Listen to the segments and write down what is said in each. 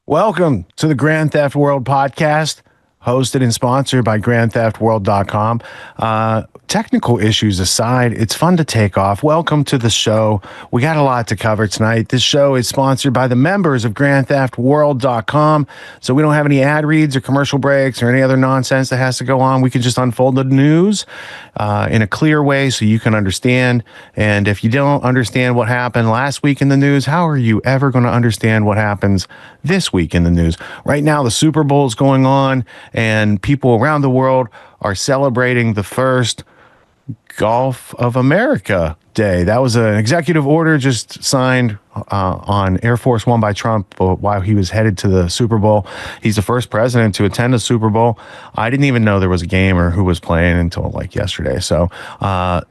Welcome to the Grand Theft World podcast, hosted and sponsored by grandtheftworld.com. Technical issues aside, it's fun to take off. Welcome to the show. We got a lot to cover tonight. This show is sponsored by the members of grandtheftworld.com, so we don't have any ad reads or commercial breaks or any other nonsense that has to go on. We can just unfold the news in a clear way so you can understand. And if you don't understand what happened last week in the news, how are you ever going to understand what happens this week in the news? Right now, the Super Bowl is going on, and people around the world are celebrating the first Golf of America Day. That was an executive order just signed on Air Force One by Trump while he was headed to the Super Bowl. He's the first president to attend a Super Bowl. I didn't even know there was a game or who was playing until like yesterday. So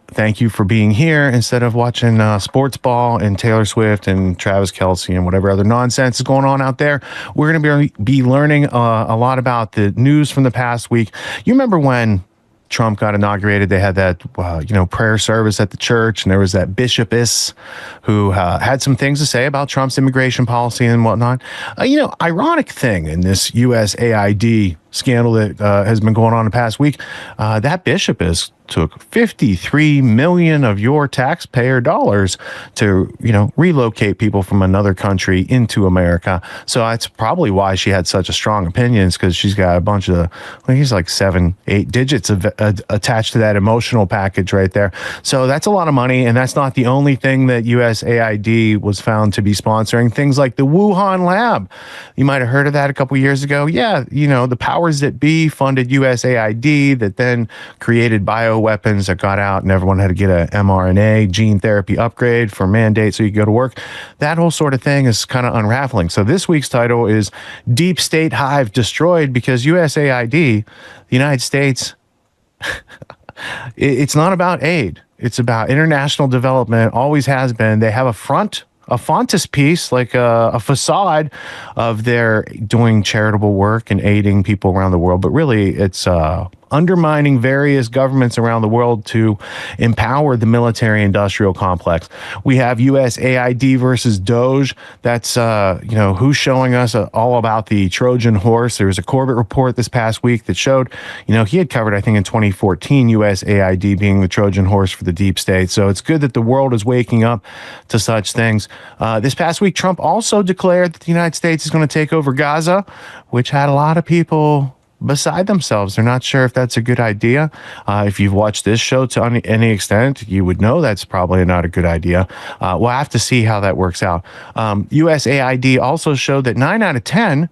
thank you for being here instead of watching sports ball and Taylor Swift and Travis Kelce and whatever other nonsense is going on out there. We're going to be learning a lot about the news from the past week. You remember when Trump got inaugurated, they had that, prayer service at the church, and there was that bishopess who had some things to say about Trump's immigration policy and whatnot. Ironic thing in this USAID scandal that has been going on the past week, that bishopess took $53 million of your taxpayer dollars to, relocate people from another country into America. So that's probably why she had such a strong opinions, because she's got a bunch of, he's like 7-8 digits attached to that emotional package right there. So that's a lot of money, and that's not the only thing that USAID was found to be sponsoring. Things like the Wuhan lab. You might have heard of that a couple years ago. Yeah, the powers that be funded USAID that then created bioweapons that got out, and everyone had to get a mRNA gene therapy upgrade for mandate so you could go to work. That whole sort of thing is kind of unraveling. So this week's title is Deep State Hive Destroyed, because USAID, the United States, it's not about aid. It's about international development, always has been. They have a frontispiece, like a facade of their doing charitable work and aiding people around the world. But really, it's undermining various governments around the world to empower the military-industrial complex. We have USAID versus Doge. That's, who's showing us all about the Trojan horse. There was a Corbett report this past week that showed, he had covered, I think in 2014, USAID being the Trojan horse for the deep state. So it's good that the world is waking up to such things. This past week, Trump also declared that the United States is going to take over Gaza, which had a lot of people beside themselves. They're not sure if that's a good idea. If you've watched this show to any extent, you would know that's probably not a good idea. We'll have to see how that works out. USAID also showed that 9 out of 10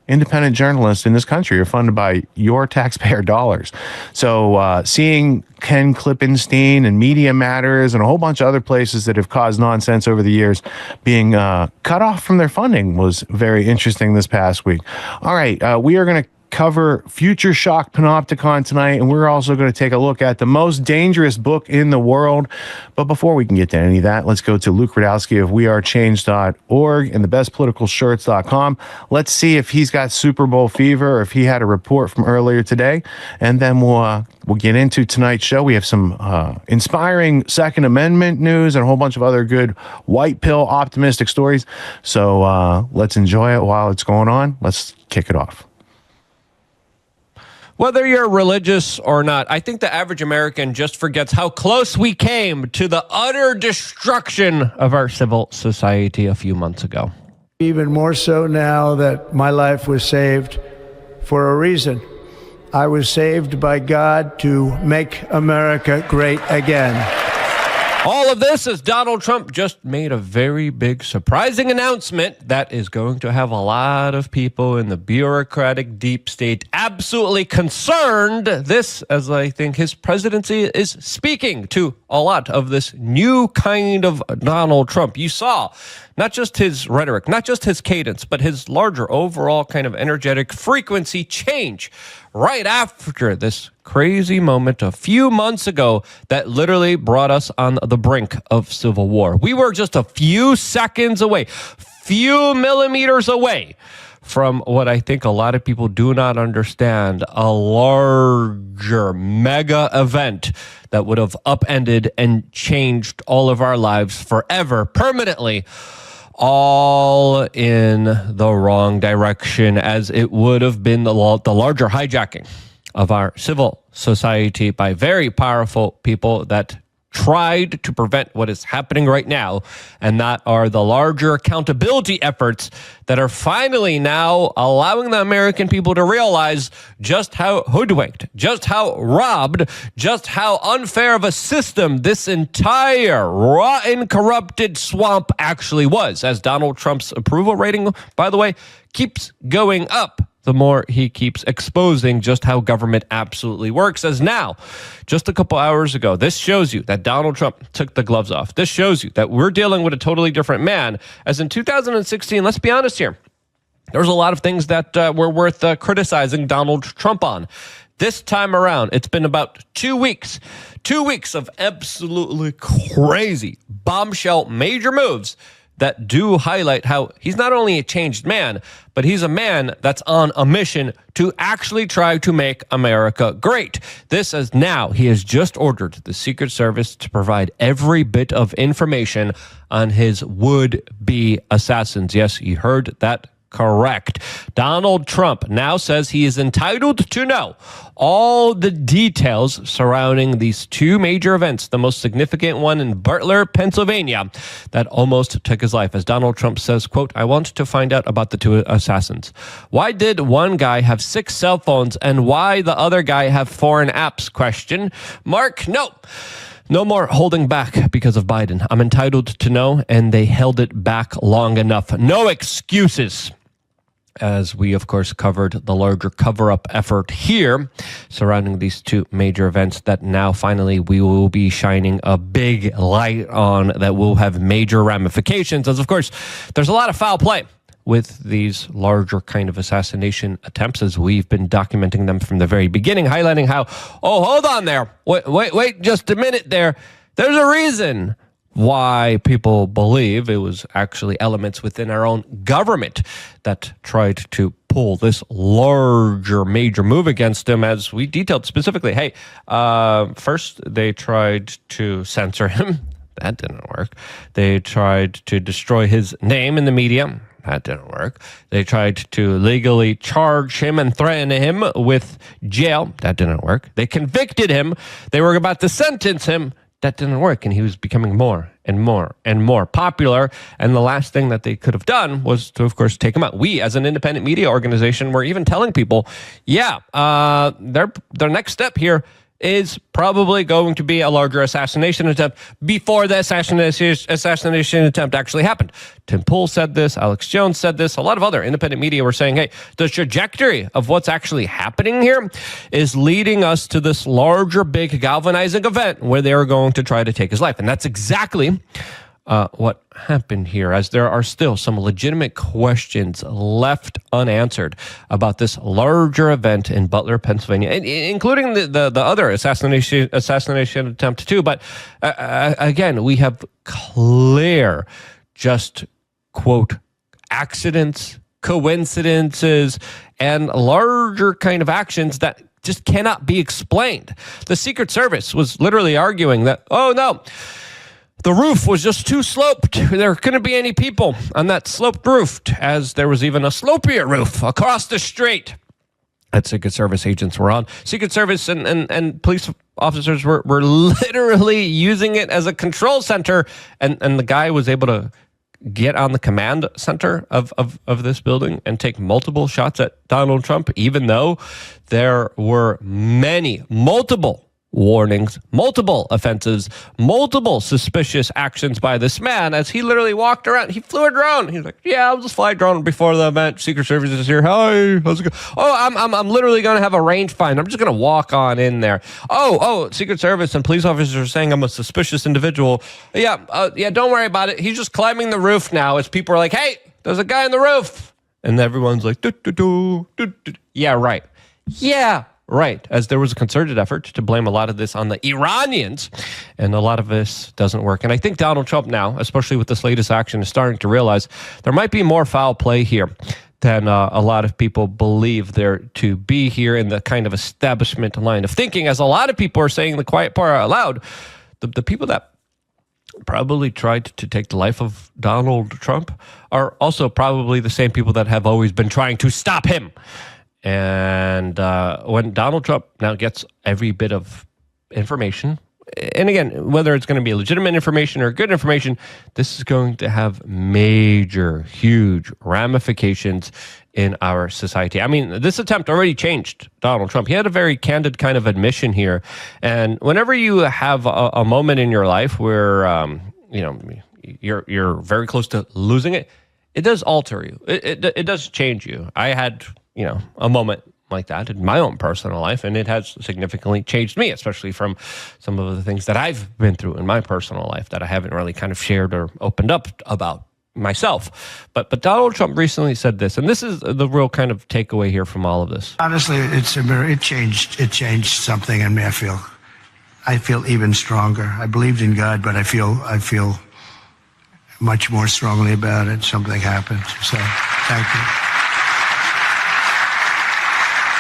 independent journalists in this country are funded by your taxpayer dollars. So seeing Ken Klippenstein and Media Matters and a whole bunch of other places that have caused nonsense over the years being cut off from their funding was very interesting this past week. All right, we are going to cover Future Shock Panopticon tonight, and we're also going to take a look at the most dangerous book in the world. But before we can get to any of that, let's go to Luke Radowski of wearechange.org and thebestpoliticalshirts.com. Let's see if he's got Super Bowl fever or if he had a report from earlier today, and then we'll get into tonight's show. We have some inspiring Second Amendment news and a whole bunch of other good white pill optimistic stories. So let's enjoy it while it's going on. Let's kick it off. Whether you're religious or not, I think the average American just forgets how close we came to the utter destruction of our civil society a few months ago. Even more so now that my life was saved for a reason. I was saved by God to make America great again. All of this as Donald Trump just made a very big, surprising announcement that is going to have a lot of people in the bureaucratic deep state absolutely concerned. This, as I think his presidency is speaking to a lot of this new kind of Donald Trump. You saw not just his rhetoric, not just his cadence, but his larger overall kind of energetic frequency change right after this crazy moment a few months ago that literally brought us on the brink of civil war. We were just a few seconds away, few millimeters away from what I think a lot of people do not understand, a larger mega event that would have upended and changed all of our lives forever, permanently. all in the wrong direction, as it would have been the larger hijacking of our civil society by very powerful people that tried to prevent what is happening right now, and that are the larger accountability efforts that are finally now allowing the American people to realize just how hoodwinked, just how robbed, just how unfair of a system this entire rotten, corrupted swamp actually was, as Donald Trump's approval rating, by the way, keeps going up the more he keeps exposing just how government absolutely works. As now, just a couple hours ago, this shows you that Donald Trump took the gloves off. This shows you that we're dealing with a totally different man. As in 2016, let's be honest here, there was a lot of things that were worth criticizing Donald Trump on. This time around, it's been about 2 weeks. 2 weeks of absolutely crazy bombshell major moves that do highlight how he's not only a changed man, but he's a man that's on a mission to actually try to make America great. This is now, he has just ordered the Secret Service to provide every bit of information on his would-be assassins. Yes, you heard that correct. Donald Trump now says he is entitled to know all the details surrounding these two major events, the most significant one in Butler, Pennsylvania, that almost took his life. As Donald Trump says, quote, "I want to find out about the two assassins. Why did one guy have 6 cell phones and why the other guy have foreign apps? Question mark. No more holding back because of Biden. I'm entitled to know, and they held it back long enough. No excuses." As we, of course, covered the larger cover-up effort here surrounding these two major events that now finally we will be shining a big light on, that will have major ramifications. As, of course, there's a lot of foul play with these larger kind of assassination attempts, as we've been documenting them from the very beginning, highlighting how, oh, hold on there. Wait just a minute there. There's a reason why people believe it was actually elements within our own government that tried to pull this larger major move against him, as we detailed specifically. Hey, first they tried to censor him. That didn't work. They tried to destroy his name in the media. That didn't work. They tried to legally charge him and threaten him with jail. That didn't work. They convicted him. They were about to sentence him. That didn't work, and he was becoming more and more and more popular. And the last thing that they could have done was to, of course, take him out. We, as an independent media organization, were even telling people, their next step here is probably going to be a larger assassination attempt before the assassination attempt actually happened. Tim Pool said this, Alex Jones said this, a lot of other independent media were saying, hey, the trajectory of what's actually happening here is leading us to this larger, big galvanizing event where they are going to try to take his life. And that's exactly what happened here, as there are still some legitimate questions left unanswered about this larger event in Butler, Pennsylvania, including the other assassination attempt too. But again, we have clear, just quote, accidents, coincidences, and larger kind of actions that just cannot be explained. The Secret Service was literally arguing that, oh no, the roof was just too sloped. There couldn't be any people on that sloped roof, as there was even a slopier roof across the street that Secret Service agents were on. Secret Service and police officers were literally using it as a control center, and the guy was able to get on the command center of this building and take multiple shots at Donald Trump, even though there were multiple warnings, multiple offenses, multiple suspicious actions by this man, as he literally walked around. He flew a drone. He's like, yeah, I'll just fly a drone before the event. Secret Service is here. Hi, how's it going? Oh, I'm literally going to have a rangefinder. I'm just going to walk on in there. Oh, Secret Service and police officers are saying I'm a suspicious individual. Yeah, don't worry about it. He's just climbing the roof now, as people are like, hey, there's a guy on the roof. And everyone's like, yeah, right. Yeah, right, as there was a concerted effort to blame a lot of this on the Iranians, and a lot of this doesn't work. And I think Donald Trump now, especially with this latest action, is starting to realize there might be more foul play here than a lot of people believe there to be here in the kind of establishment line of thinking, as a lot of people are saying the quiet part out loud. The people that probably tried to take the life of Donald Trump are also probably the same people that have always been trying to stop him. And when Donald Trump now gets every bit of information, and again, whether it's going to be legitimate information or good information, this is going to have major, huge ramifications in our society. I mean, this attempt already changed Donald Trump. He had a very candid kind of admission here. And whenever you have a moment in your life where, you're very close to losing it, it does alter you. It does change you. I had, a moment like that in my own personal life, and it has significantly changed me, especially from some of the things that I've been through in my personal life that I haven't really kind of shared or opened up about myself. But Donald Trump recently said this, and this is the real kind of takeaway here from all of this. Honestly, it changed something in me. I feel even stronger. I believed in God, but I feel much more strongly about it. Something happened. So thank you.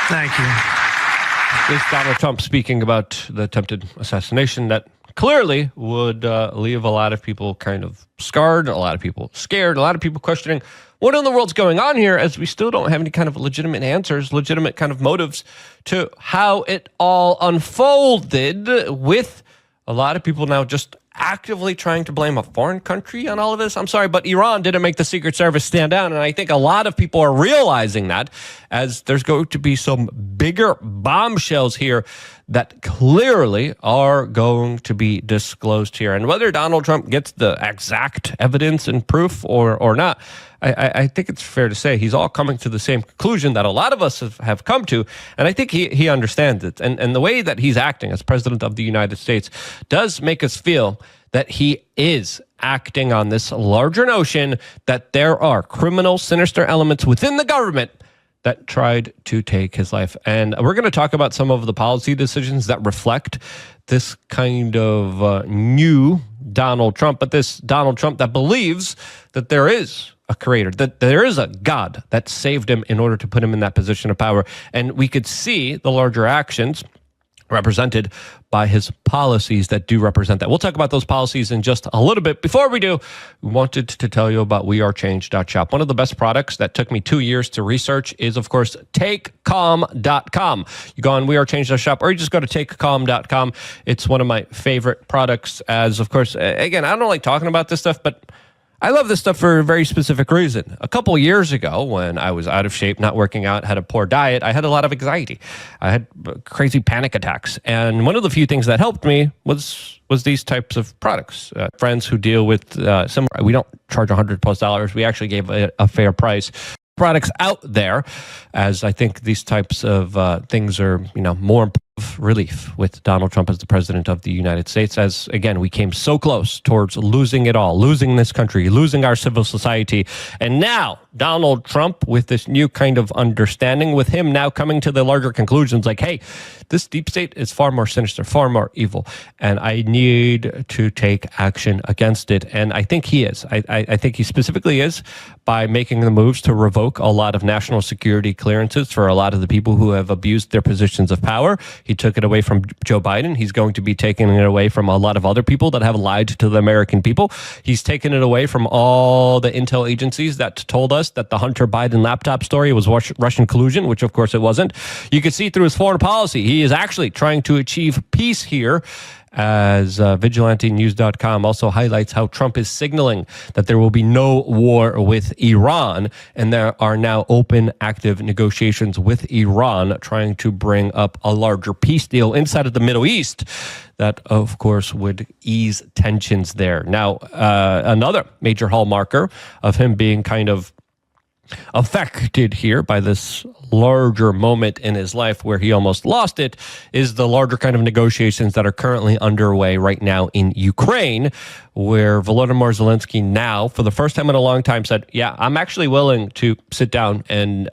Thank you. This is Donald Trump speaking about the attempted assassination that clearly would leave a lot of people kind of scarred, a lot of people scared, a lot of people questioning what in the world's going on here, as we still don't have any kind of legitimate answers, legitimate kind of motives to how it all unfolded, with a lot of people now just actively trying to blame a foreign country on all of this. I'm sorry, but Iran didn't make the Secret Service stand down. And I think a lot of people are realizing that, as there's going to be some bigger bombshells here that clearly are going to be disclosed here. And whether Donald Trump gets the exact evidence and proof or not, I think it's fair to say he's all coming to the same conclusion that a lot of us have come to. And I think he understands it. And the way that he's acting as president of the United States does make us feel that he is acting on this larger notion that there are criminal, sinister elements within the government that tried to take his life. And we're going to talk about some of the policy decisions that reflect this kind of new Donald Trump, but this Donald Trump that believes that there is a creator, that there is a God that saved him in order to put him in that position of power. And we could see the larger actions represented by his policies that do represent that. We'll talk about those policies in just a little bit. Before we do, we wanted to tell you about wearechange.shop. One of the best products that took me 2 years to research is, of course, takecalm.com. You go on wearechange.shop, or you just go to takecalm.com. It's one of my favorite products, as, of course, again, I don't like talking about this stuff, but I love this stuff for a very specific reason. A couple years ago, when I was out of shape, not working out, had a poor diet, I had a lot of anxiety. I had crazy panic attacks. And one of the few things that helped me was these types of products. Friends who deal with similar, we don't charge $100+. We actually gave a fair price. Products out there, as I think these types of things are, more relief with Donald Trump as the president of the United States, as again we came so close towards losing it all, losing this country, losing our civil society. And now Donald Trump, with this new kind of understanding, with him now coming to the larger conclusions like, hey, this deep state is far more sinister, far more evil, and I need to take action against it. And I think he is. I think he specifically is, by making the moves to revoke a lot of national security clearances for a lot of the people who have abused their positions of power. He took it away from Joe Biden. He's going to be taking it away from a lot of other people that have lied to the American people. He's taken it away from all the intel agencies that told us that the Hunter Biden laptop story was Russian collusion, which of course it wasn't. You can see through his foreign policy, he is actually trying to achieve peace here, as VigilanteNews.com also highlights how Trump is signaling that there will be no war with Iran, and there are now open, active negotiations with Iran trying to bring up a larger peace deal inside of the Middle East that, of course, would ease tensions there. Now, another major hallmarker of him being kind of affected here by this larger moment in his life where he almost lost it is the larger kind of negotiations that are currently underway right now in Ukraine, where Volodymyr Zelensky now, for the first time in a long time, said, yeah, I'm actually willing to sit down and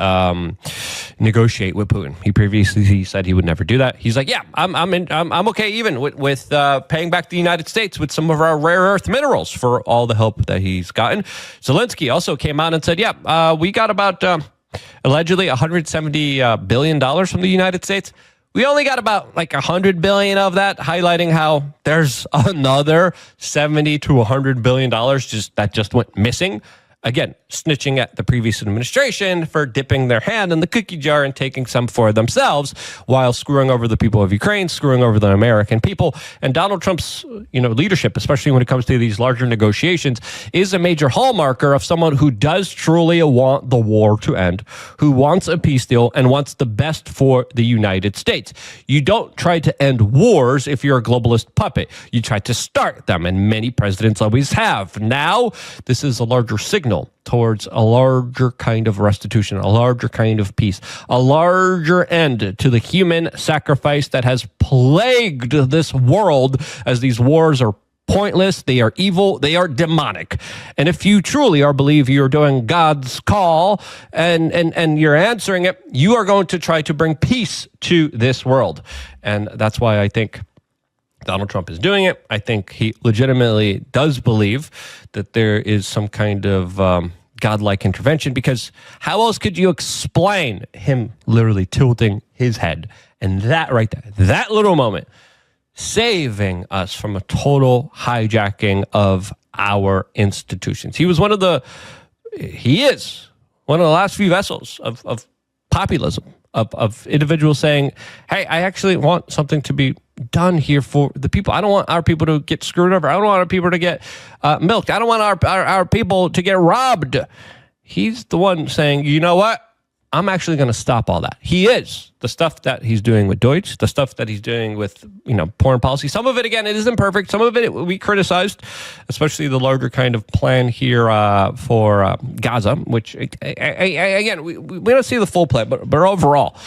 negotiate with Putin. He previously said he would never do that. He's like, yeah, I'm okay even with paying back the United States with some of our rare earth minerals for all the help that he's gotten. Zelensky also came out and said, yeah, we got about allegedly $170 billion from the United States. We only got about like 100 billion of that, highlighting how there's another 70 to 100 billion dollars that just went missing. Again, snitching at the previous administration for dipping their hand in the cookie jar and taking some for themselves while screwing over the people of Ukraine, screwing over the American people. And Donald Trump's, leadership, especially when it comes to these larger negotiations, is a major hallmarker of someone who does truly want the war to end, who wants a peace deal and wants the best for the United States. You don't try to end wars if you're a globalist puppet. You try to start them, and many presidents always have. Now, this is a larger signal towards a larger kind of restitution, a larger kind of peace, a larger end to the human sacrifice that has plagued this world, as these wars are pointless, they are evil, they are demonic. And if you truly believe you're doing God's call and you're answering it, you are going to try to bring peace to this world. And that's why I think Donald Trump is doing it. I think he legitimately does believe that there is some kind of godlike intervention, because how else could you explain him literally tilting his head and that right there, that little moment, saving us from a total hijacking of our institutions? He is one of the last few vessels of populism, of individuals saying, hey, I actually want something to be done here for the people. I don't want our people to get screwed over. I don't want our people to get milked. I don't want our people to get robbed. He's the one saying, you know what? I'm actually going to stop all that. He is. The stuff that he's doing with Deutsch, the stuff that he's doing with, foreign policy. Some of it, again, it isn't perfect. Some of it we criticized, especially the larger kind of plan here for Gaza, which, again, we don't see the full plan, but overall,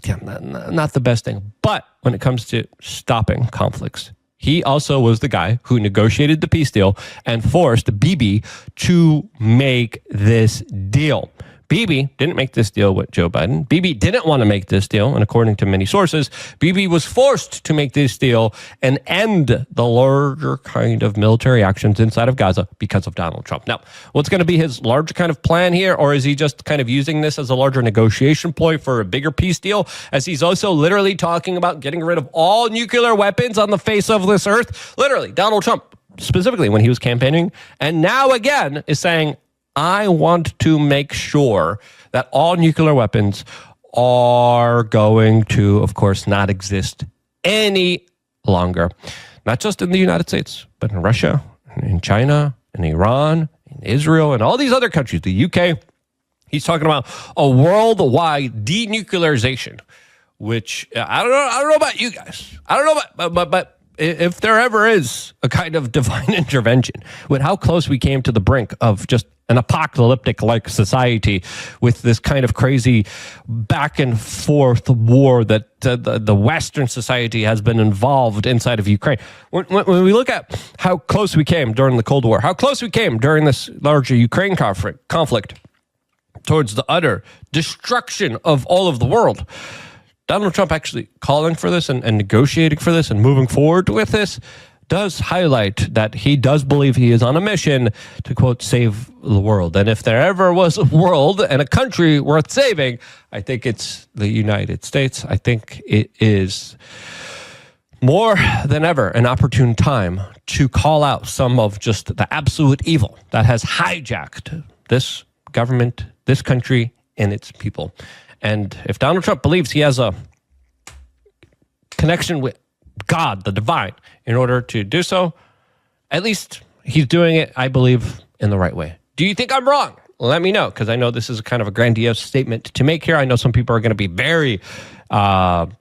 yeah, not the best thing. But when it comes to stopping conflicts, he also was the guy who negotiated the peace deal and forced Bibi to make this deal. Bibi didn't make this deal with Joe Biden. Bibi didn't want to make this deal, and according to many sources, Bibi was forced to make this deal and end the larger kind of military actions inside of Gaza because of Donald Trump. Now, what's going to be his larger kind of plan here, or is he just kind of using this as a larger negotiation ploy for a bigger peace deal, as he's also literally talking about getting rid of all nuclear weapons on the face of this earth? Literally, Donald Trump, specifically when he was campaigning, and now again is saying, I want to make sure that all nuclear weapons are going to, of course, not exist any longer. Not just in the United States, but in Russia, in China, in Iran, in Israel, and all these other countries, the UK. He's talking about a worldwide denuclearization, which I don't know about you guys. I don't know about, but if there ever is a kind of divine intervention, with how close we came to the brink of just an apocalyptic-like society with this kind of crazy back and forth war that the Western society has been involved inside of Ukraine. When we look at how close we came during the Cold War, how close we came during this larger Ukraine conflict towards the utter destruction of all of the world, Donald Trump actually calling for this and negotiating for this and moving forward with this does highlight that he does believe he is on a mission to, quote, save the world. And if there ever was a world and a country worth saving, I think it's the United States. I think it is more than ever an opportune time to call out some of just the absolute evil that has hijacked this government, this country, and its people. And if Donald Trump believes he has a connection with God, the divine, in order to do so, at least he's doing it, I believe, in the right way. Do you think I'm wrong? Let me know, because I know this is kind of a grandiose statement to make here. I know some people are going to be very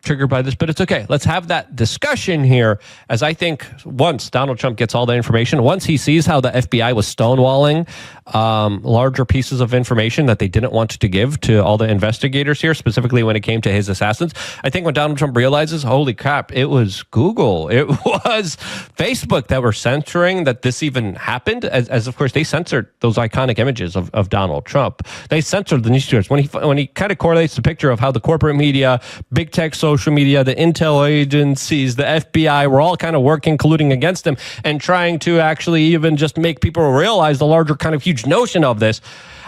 triggered by this, but it's okay. Let's have that discussion here, as I think once Donald Trump gets all the information, once he sees how the FBI was stonewalling larger pieces of information that they didn't want to give to all the investigators here, specifically when it came to his assassins, I think when Donald Trump realizes, holy crap, it was Google, it was Facebook that were censoring that this even happened, as of course they censored those iconic images of Donald Trump. They censored the news stories. When he kind of correlates the picture of how the corporate media big tech, social media, the intel agencies, the FBI, were all kind of working, colluding against him and trying to actually even just make people realize the larger kind of huge notion of this.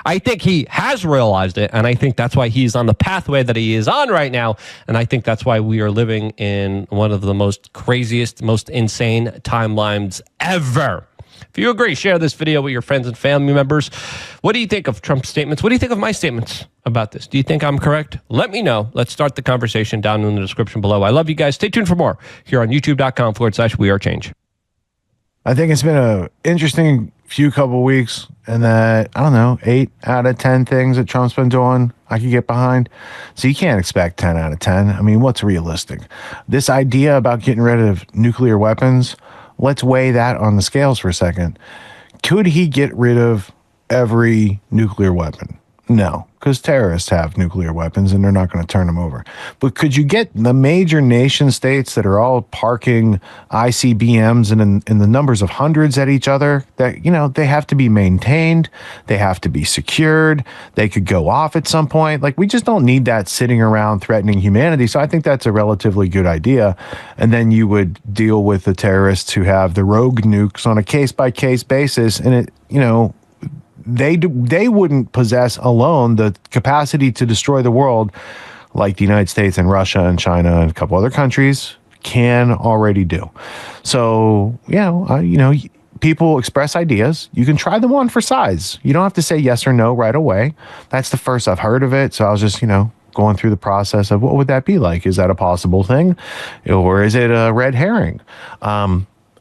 I think he has realized it, and I think that's why he's on the pathway that he is on right now, and I think that's why we are living in one of the most craziest, most insane timelines ever. If you agree, share this video with your friends and family members. What do you think of Trump's statements? What do you think of my statements about this? Do you think I'm correct? Let me know. Let's start the conversation down in the description below. I love you guys. Stay tuned for more here on youtube.com/wearechange. I think it's been an interesting few couple weeks, and that, I don't know, 8 out of 10 things that Trump's been doing, I could get behind. So you can't expect 10 out of 10. I mean, what's realistic? This idea about getting rid of nuclear weapons, let's weigh that on the scales for a second. Could he get rid of every nuclear weapon? No, because terrorists have nuclear weapons and they're not going to turn them over. But could you get the major nation states that are all parking ICBMs in the numbers of hundreds at each other, that, you know, they have to be maintained, they have to be secured, they could go off at some point. Like, we just don't need that sitting around threatening humanity. So I think that's a relatively good idea. And then you would deal with the terrorists who have the rogue nukes on a case-by-case basis, and it, you know, they wouldn't possess alone the capacity to destroy the world like the United States and Russia and China and a couple other countries can already do. So, people express ideas. You can try them on for size. You don't have to say yes or no right away. That's the first I've heard of it. So I was just, going through the process of what would that be like? Is that a possible thing? Or is it a red herring?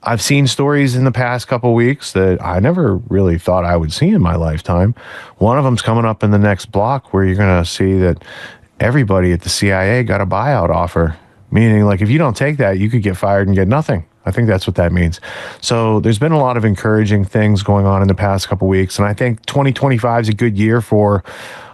I've seen stories in the past couple of weeks that I never really thought I would see in my lifetime. One of them's coming up in the next block, where you're going to see that everybody at the CIA got a buyout offer, meaning, like, if you don't take that, you could get fired and get nothing. I think that's what that means. So there's been a lot of encouraging things going on in the past couple of weeks, and I think 2025 is a good year for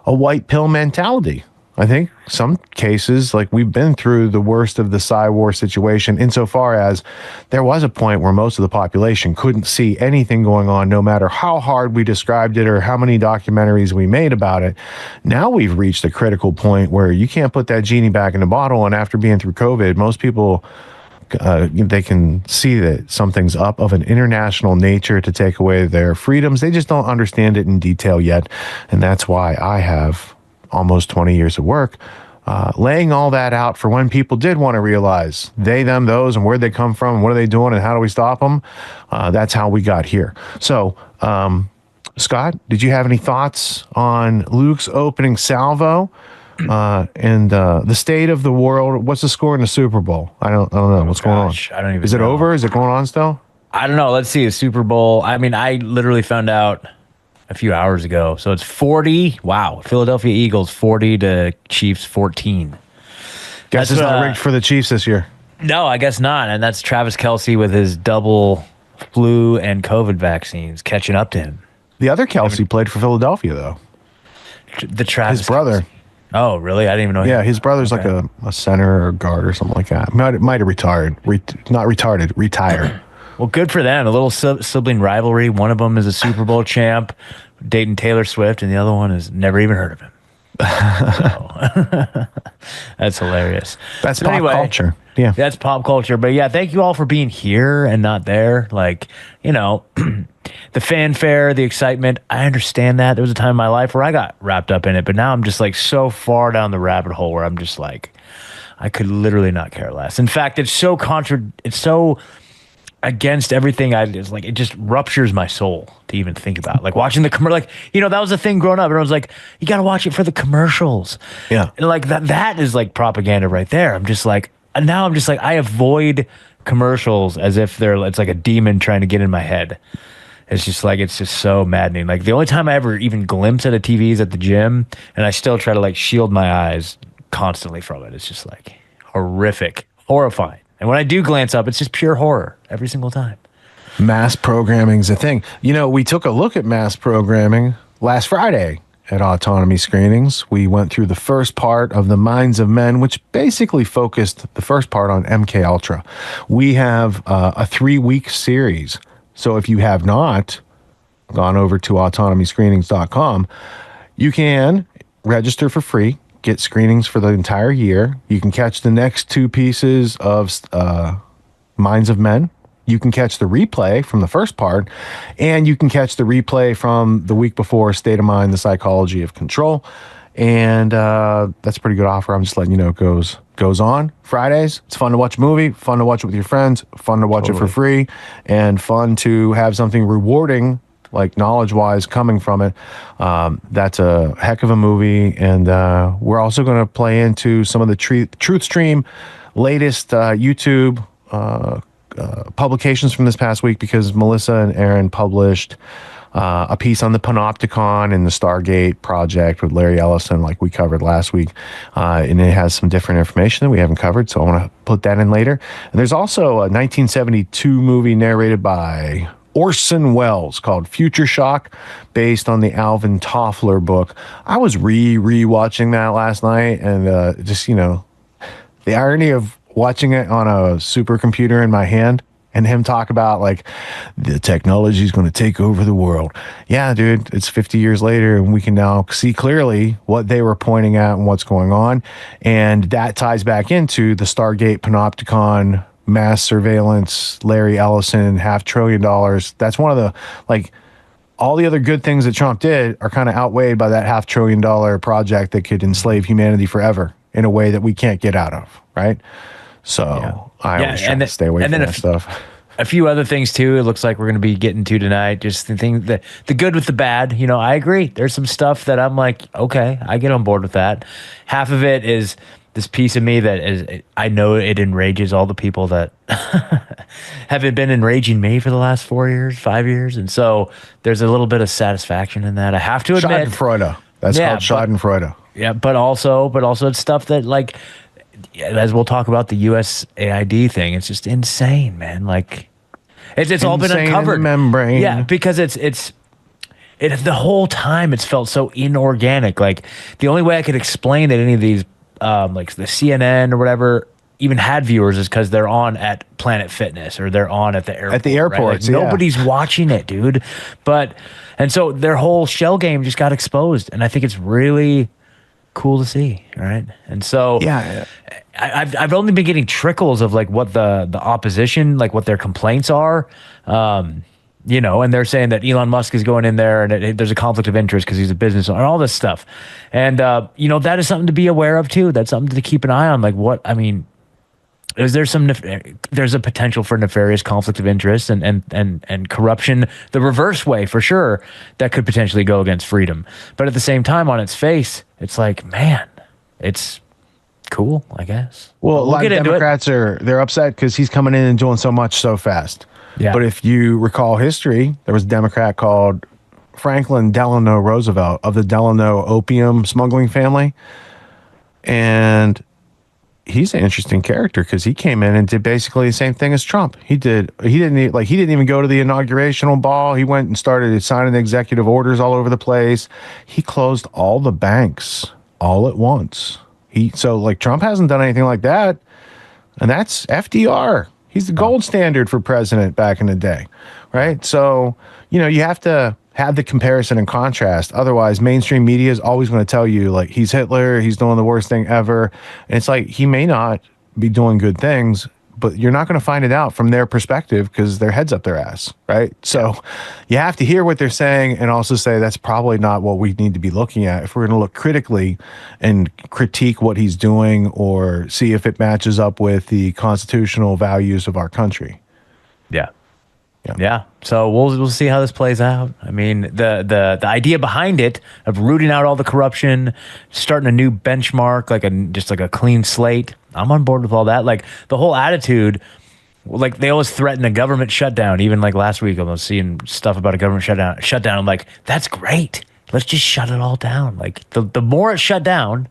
a white pill mentality. I think some cases, like, we've been through the worst of the Psy-War situation, insofar as there was a point where most of the population couldn't see anything going on, no matter how hard we described it or how many documentaries we made about it. Now we've reached a critical point where you can't put that genie back in the bottle, and after being through COVID, most people, they can see that something's up of an international nature to take away their freedoms. They just don't understand it in detail yet, and that's why I have almost 20 years of work, laying all that out for when people did want to realize they, them, those, and where'd they come from, and what are they doing, and how do we stop them? That's how we got here. So, Scott, did you have any thoughts on Luke's opening salvo and the state of the world? What's the score in the Super Bowl? I don't know. What's going on? I don't even know. Is it over? Is it going on still? I don't know. Let's see. A Super Bowl. I mean, I literally found out a few hours ago. So it's 40. Wow. Philadelphia Eagles 40 to Chiefs 14. Guess it's not rigged for the Chiefs this year. No, I guess not. And that's Travis Kelce with his double flu and COVID vaccines catching up to him. The other Kelce played for Philadelphia, though. The Travis His brother. Kelce. Oh, really? I didn't even know. Yeah, his brother's like a center or guard or something like that. Might have retired. Not retarded, retired. Well, good for them. A little sibling rivalry. One of them is a Super Bowl champ, dating Taylor Swift, and the other one has never even heard of him. So, that's hilarious. That's pop culture. Yeah. That's pop culture. But yeah, thank you all for being here and not there. Like, the fanfare, the excitement. I understand that. There was a time in my life where I got wrapped up in it, but now I'm just like so far down the rabbit hole where I'm just like, I could literally not care less. In fact, it's so against everything it just ruptures my soul to even think about. Like watching the commercial, that was the thing growing up. Everyone's like, you got to watch it for the commercials. Yeah. And like that is like propaganda right there. I'm just like, I avoid commercials as if it's like a demon trying to get in my head. It's just so maddening. Like the only time I ever even glimpse at a TV is at the gym, and I still try to like shield my eyes constantly from it. It's just like horrific, horrifying. And when I do glance up, it's just pure horror every single time. Mass programming's a thing. We took a look at mass programming last Friday at Autonomy Screenings. We went through the first part of The Minds of Men, which basically focused the first part on MK Ultra. We have a 3-week series. So if you have not gone over to autonomyscreenings.com, you can register for free. get screenings for the entire year. You can catch the next 2 pieces of Minds of Men. You can catch the replay from the first part, and you can catch the replay from the week before, State of Mind, The Psychology of Control. And that's a pretty good offer. I'm just letting you know it goes on Fridays. It's fun to watch a movie, fun to watch it with your friends, fun to watch it for free, and fun to have something rewarding, like knowledge-wise, coming from it. That's a heck of a movie. And we're also going to play into some of the Truth Stream latest YouTube publications from this past week, because Melissa and Aaron published a piece on the Panopticon and the Stargate project with Larry Ellison, like we covered last week. And it has some different information that we haven't covered, so I want to put that in later. And there's also a 1972 movie narrated by Orson Welles called Future Shock, based on the Alvin Toffler book. I was re-watching that last night, and just, the irony of watching it on a supercomputer in my hand and him talk about like the technology is going to take over the world. Yeah, dude, it's 50 years later and we can now see clearly what they were pointing at and what's going on. And that ties back into the Stargate Panopticon mass surveillance, Larry Ellison, $500 billion. That's one of the, like, all the other good things that Trump did are kind of outweighed by that $500 billion project that could enslave humanity forever in a way that we can't get out of, right? So I always try to stay away from that stuff. A few other things too. It looks like we're going to be getting to tonight. Just the thing, the good with the bad. I agree. There's some stuff that I'm like, okay, I get on board with that. Half of it is this piece of me that is, I know it enrages all the people that have been enraging me for the last 4 years, 5 years, and so there's a little bit of satisfaction in that. I have to admit, Schadenfreude. That's called Schadenfreude. Yeah, but also it's stuff that, like, as we'll talk about the USAID thing, it's just insane, man. Like, it's all been uncovered. In the membrane. Yeah, because it's the whole time it's felt so inorganic. Like, the only way I could explain that any of these, like the CNN or whatever, even had viewers is because they're on at Planet Fitness or they're on at the airport. At the airports, right? Like, nobody's watching it, dude. And so their whole shell game just got exposed, and I think it's really cool to see, right? And so I've only been getting trickles of like what the opposition, like what their complaints are, and they're saying that Elon Musk is going in there and there's a conflict of interest because he's a business owner, all this stuff. And that is something to be aware of too. That's something to keep an eye on. Like, is there there's a potential for nefarious conflict of interest and corruption the reverse way, for sure, that could potentially go against freedom. But at the same time, on its face, it's like, man, it's cool, I guess. Well, a lot of Democrats they're upset because he's coming in and doing so much so fast. Yeah. But if you recall history, there was a Democrat called Franklin Delano Roosevelt of the Delano opium smuggling family. And he's an interesting character because he came in and did basically the same thing as Trump. He didn't even go to the inaugurational ball. He went and started signing executive orders all over the place. He closed all the banks all at once. Trump hasn't done anything like that. And that's FDR. He's the gold standard for president back in the day, right? So, you have to have the comparison and contrast. Otherwise, mainstream media is always going to tell you, like, he's Hitler, he's doing the worst thing ever. And it's like, he may not be doing good things, but you're not going to find it out from their perspective because their head's up their ass, right? So you have to hear what they're saying and also say that's probably not what we need to be looking at if we're going to look critically and critique what he's doing or see if it matches up with the constitutional values of our country. Yeah. So we'll see how this plays out. I mean, the idea behind it of rooting out all the corruption, starting a new benchmark, just like a clean slate. I'm on board with all that. Like, the whole attitude, like, they always threaten a government shutdown. Even like last week, I was seeing stuff about a government shutdown. I'm like, that's great. Let's just shut it all down. Like, the more it's shut down,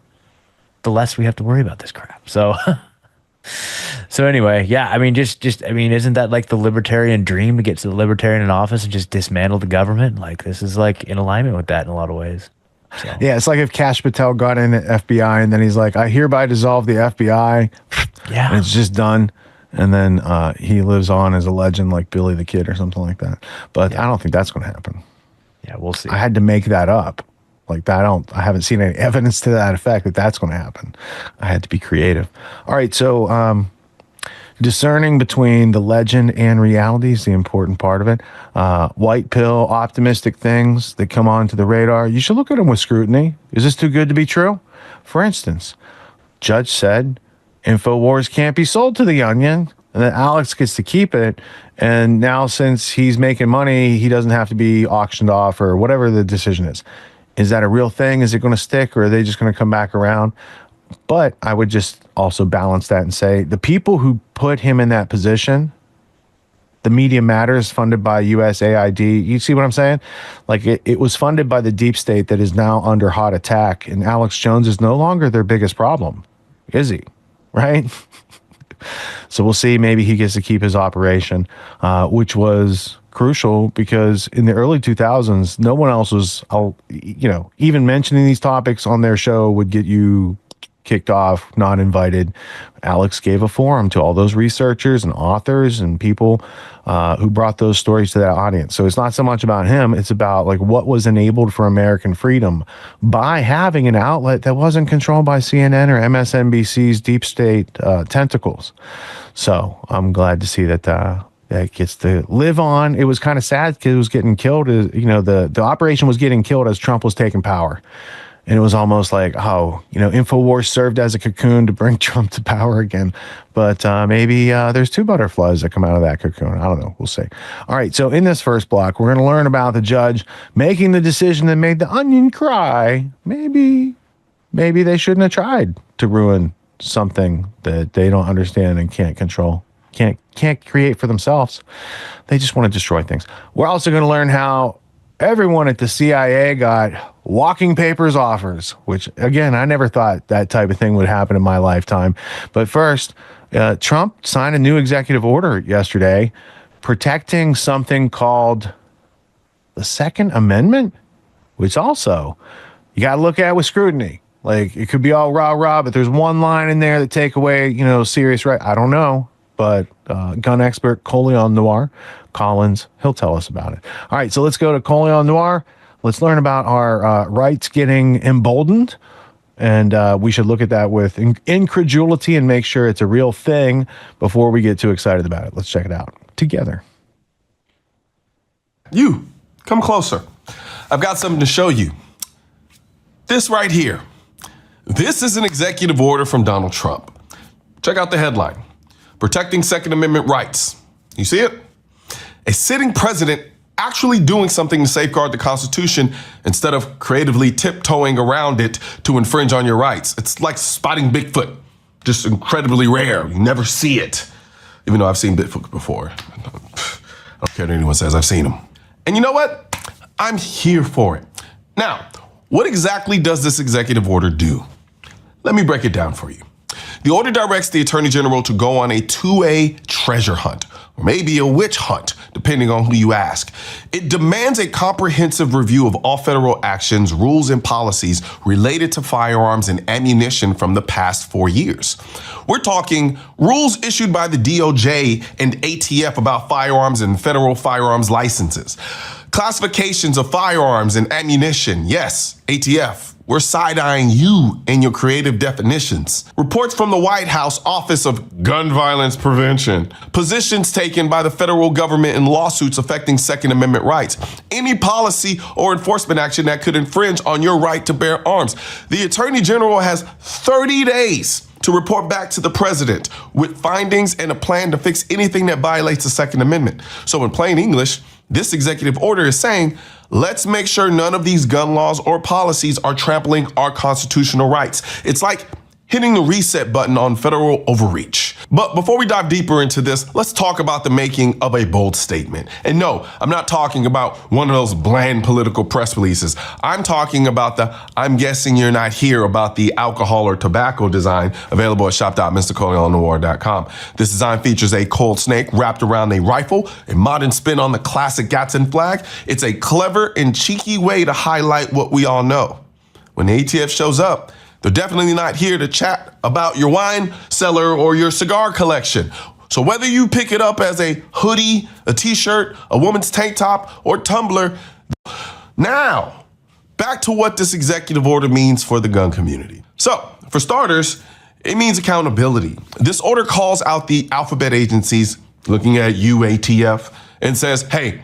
the less we have to worry about this crap. So. So anyway, yeah, I mean, isn't that like the libertarian dream, to get to the libertarian in office and just dismantle the government? Like, this is like in alignment with that in a lot of ways. So. Yeah, it's like if Kash Patel got in at FBI and then he's like, I hereby dissolve the FBI. Yeah. And it's just done. And then he lives on as a legend like Billy the Kid or something like that. But I don't think that's going to happen. Yeah, we'll see. I had to make that up. Like I haven't seen any evidence to that effect that that's going to happen. I had to be creative. All right. So, discerning between the legend and reality is the important part of it. White pill, optimistic things that come onto the radar, you should look at them with scrutiny. Is this too good to be true? For instance, judge said InfoWars can't be sold to the Onion, and that Alex gets to keep it. And now since he's making money, he doesn't have to be auctioned off or whatever the decision is. Is that a real thing? Is it going to stick, or are they just going to come back around? But I would just also balance that and say the people who put him in that position, the Media Matters funded by USAID, you see what I'm saying? Like it was funded by the deep state that is now under hot attack, and Alex Jones is no longer their biggest problem, is he? Right? So we'll see. Maybe he gets to keep his operation, which was crucial because in the early 2000s, no one else was, even mentioning these topics on their show would get you kicked off, not invited. Alex gave a forum to all those researchers and authors and people who brought those stories to that audience. So it's not so much about him. It's about like what was enabled for American freedom by having an outlet that wasn't controlled by CNN or MSNBC's deep state tentacles. So I'm glad to see that that gets to live on. It was kind of sad because it was getting killed. The operation was getting killed as Trump was taking power. And it was almost like, InfoWars served as a cocoon to bring Trump to power again. But maybe there's two butterflies that come out of that cocoon. I don't know. We'll see. All right. So in this first block, we're going to learn about the judge making the decision that made the Onion cry. Maybe they shouldn't have tried to ruin something that they don't understand and can't control, can't create for themselves. They just want to destroy things. We're also going to learn how everyone at the CIA got walking papers offers, which, again, I never thought that type of thing would happen in my lifetime. But first, Trump signed a new executive order yesterday protecting something called the Second Amendment, which also you got to look at with scrutiny. Like, it could be all rah-rah, but there's one line in there that take away, serious right. I don't know. But gun expert Colion Noir Collins, he'll tell us about it. All right, so let's go to Colion Noir. Let's learn about our rights getting emboldened. And we should look at that with incredulity and make sure it's a real thing before we get too excited about it. Let's check it out together. You, come closer. I've got something to show you. This right here. This is an executive order from Donald Trump. Check out the headline. Protecting Second Amendment rights. You see it? A sitting president actually doing something to safeguard the Constitution instead of creatively tiptoeing around it to infringe on your rights. It's like spotting Bigfoot, just incredibly rare. You never see it. Even though I've seen Bigfoot before. I don't care what anyone says, I've seen him. And you know what? I'm here for it. Now, what exactly does this executive order do? Let me break it down for you. The order directs the Attorney General to go on a 2A treasure hunt, or maybe a witch hunt, depending on who you ask. It demands a comprehensive review of all federal actions, rules, and policies related to firearms and ammunition from the past 4 years. We're talking rules issued by the DOJ and ATF about firearms and federal firearms licenses, classifications of firearms and ammunition. Yes, ATF. We're side-eyeing you and your creative definitions. Reports from the White House Office of Gun Violence Prevention. Positions taken by the federal government in lawsuits affecting Second Amendment rights. Any policy or enforcement action that could infringe on your right to bear arms. The Attorney General has 30 days to report back to the president with findings and a plan to fix anything that violates the Second Amendment. So in plain English, this executive order is saying, let's make sure none of these gun laws or policies are trampling our constitutional rights. It's like hitting the reset button on federal overreach. But before we dive deeper into this, let's talk about the making of a bold statement. And no, I'm not talking about one of those bland political press releases. I'm talking about the I'm guessing you're not here about the alcohol or tobacco design available at shop.mrcolionnoir.com. This design features a cold snake wrapped around a rifle, a modern spin on the classic Gadsden flag. It's a clever and cheeky way to highlight what we all know. When the ATF shows up, they're definitely not here to chat about your wine cellar or your cigar collection. So whether you pick it up as a hoodie, a t-shirt, a woman's tank top, or tumbler, now, back back to what this executive order means for the gun community. So, for starters, it means accountability. This order calls out the alphabet agencies, looking at UATF, and says, hey,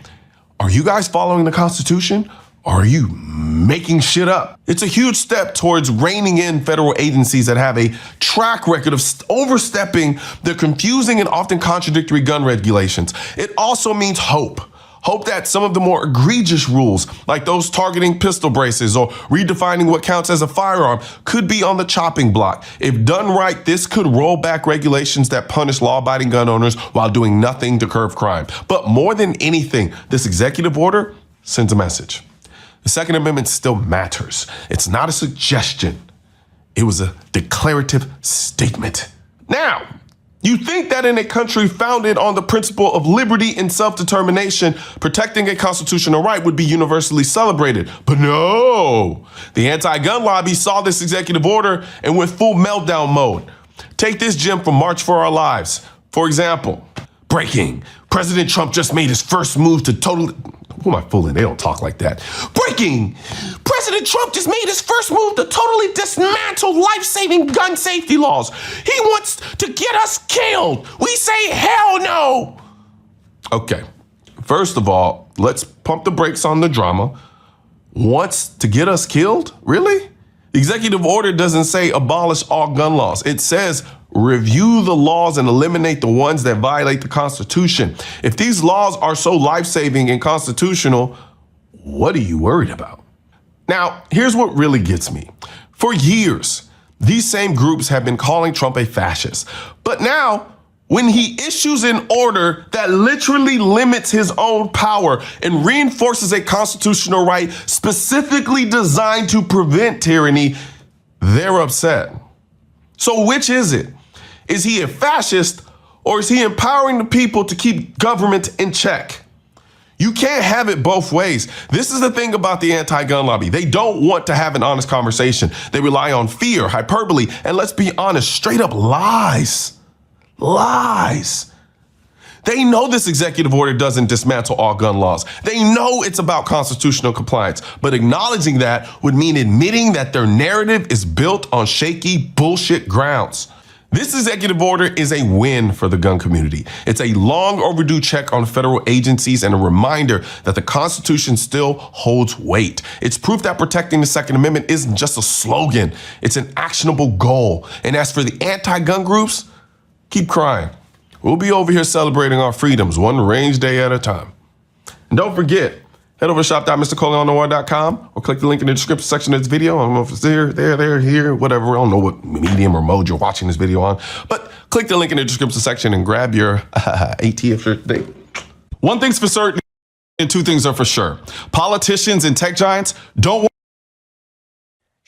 are you guys following the Constitution? Or are you making shit up? It's a huge step towards reining in federal agencies that have a track record of overstepping the confusing and often contradictory gun regulations. It also means hope. Hope that some of the more egregious rules, like those targeting pistol braces or redefining what counts as a firearm, could be on the chopping block. If done right, this could roll back regulations that punish law-abiding gun owners while doing nothing to curb crime. But more than anything, this executive order sends a message. The Second Amendment still matters. It's not a suggestion. It was a declarative statement. Now, you think that in a country founded on the principle of liberty and self-determination, protecting a constitutional right would be universally celebrated. But no, the anti-gun lobby saw this executive order and went full meltdown mode. Take this gem from March for Our Lives. For example, breaking. President Trump just made his first move to totally... Who am I fooling? They don't talk like that. Breaking! President Trump just made his first move to totally dismantle life-saving gun safety laws. He wants to get us killed. We say hell no. Okay, first of all, let's pump the brakes on the drama. Wants to get us killed? Really? The executive order doesn't say abolish all gun laws. It says review the laws and eliminate the ones that violate the Constitution. If these laws are so life-saving and constitutional, what are you worried about? Now, here's what really gets me. For years, these same groups have been calling Trump a fascist. But now, when he issues an order that literally limits his own power and reinforces a constitutional right specifically designed to prevent tyranny, they're upset. So which is it? Is he a fascist or is he empowering the people to keep government in check? You can't have it both ways. This is the thing about the anti-gun lobby. They don't want to have an honest conversation. They rely on fear, hyperbole, and let's be honest, straight up lies. Lies. They know this executive order doesn't dismantle all gun laws. They know it's about constitutional compliance, but acknowledging that would mean admitting that their narrative is built on shaky bullshit grounds. This executive order is a win for the gun community. It's a long overdue check on federal agencies and a reminder that the Constitution still holds weight. It's proof that protecting the Second Amendment isn't just a slogan, it's an actionable goal. And as for the anti-gun groups, keep crying. We'll be over here celebrating our freedoms one range day at a time. And don't forget, head over to shop.mrcoleonnoir.com or click the link in the description section of this video. I don't know if it's there, here, whatever. I don't know what medium or mode you're watching this video on, but click the link in the description section and grab your ATF shirt today. One thing's for certain and two things are for sure. Politicians and tech giants don't...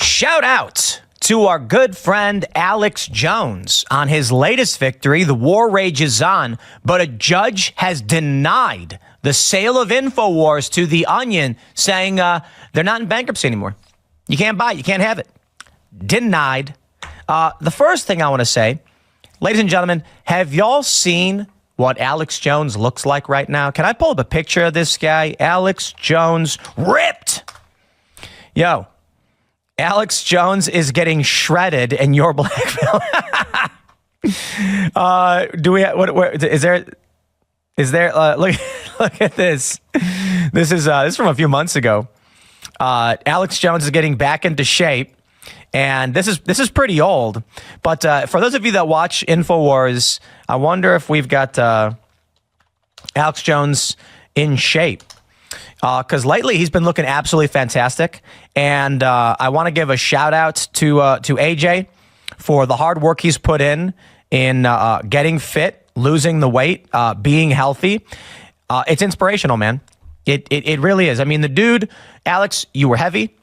Shout out to our good friend Alex Jones on his latest victory. The war rages on, but a judge has denied the sale of InfoWars to The Onion, saying they're not in bankruptcy anymore. You can't buy it. You can't have it. Denied. The first thing I want to say, ladies and gentlemen, have y'all seen what Alex Jones looks like right now? Can I pull up a picture of this guy? Alex Jones, ripped. Yo, Alex Jones is getting shredded in your black belt. Do we? What is there? Is there? Look at this. This is from a few months ago. Alex Jones is getting back into shape, and this is pretty old. But for those of you that watch InfoWars, I wonder if we've got Alex Jones in shape. Because lately he's been looking absolutely fantastic, and I want to give a shout out to AJ for the hard work he's put in getting fit, losing the weight, being healthy. It's inspirational, man. It really is. I mean, the dude, Alex, you were heavy,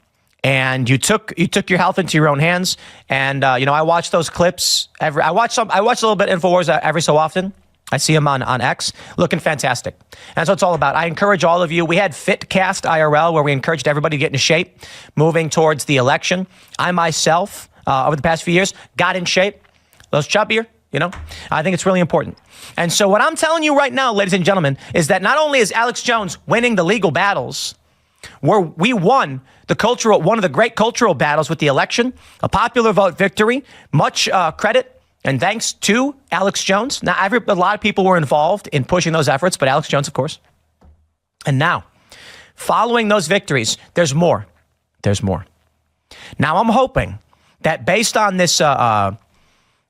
and you took your health into your own hands. And I watch those clips. I watch a little bit of InfoWars every so often. I see him on X looking fantastic. That's what it's all about. I encourage all of you. We had FitCast IRL where we encouraged everybody to get into shape moving towards the election. I myself, over the past few years, got in shape. A little chubbier, I think it's really important. And so what I'm telling you right now, ladies and gentlemen, is that not only is Alex Jones winning the legal battles, where we won one of the great cultural battles with the election, a popular vote victory, much credit and thanks to Alex Jones. Now, a lot of people were involved in pushing those efforts, but Alex Jones, of course. And now, following those victories, there's more. There's more. Now, I'm hoping that based on this, the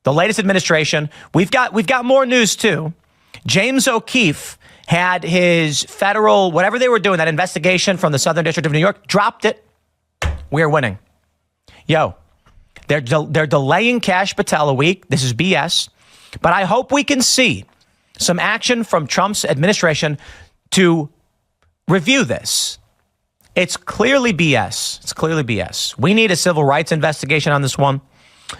latest administration, we've got more news too. James O'Keefe had his federal, whatever they were doing, that investigation from the Southern District of New York, dropped it. We're winning. Yo, they're delaying Kash Patel a week. This is BS. But I hope we can see some action from Trump's administration to review this. It's clearly BS. It's clearly BS. We need a civil rights investigation on this one.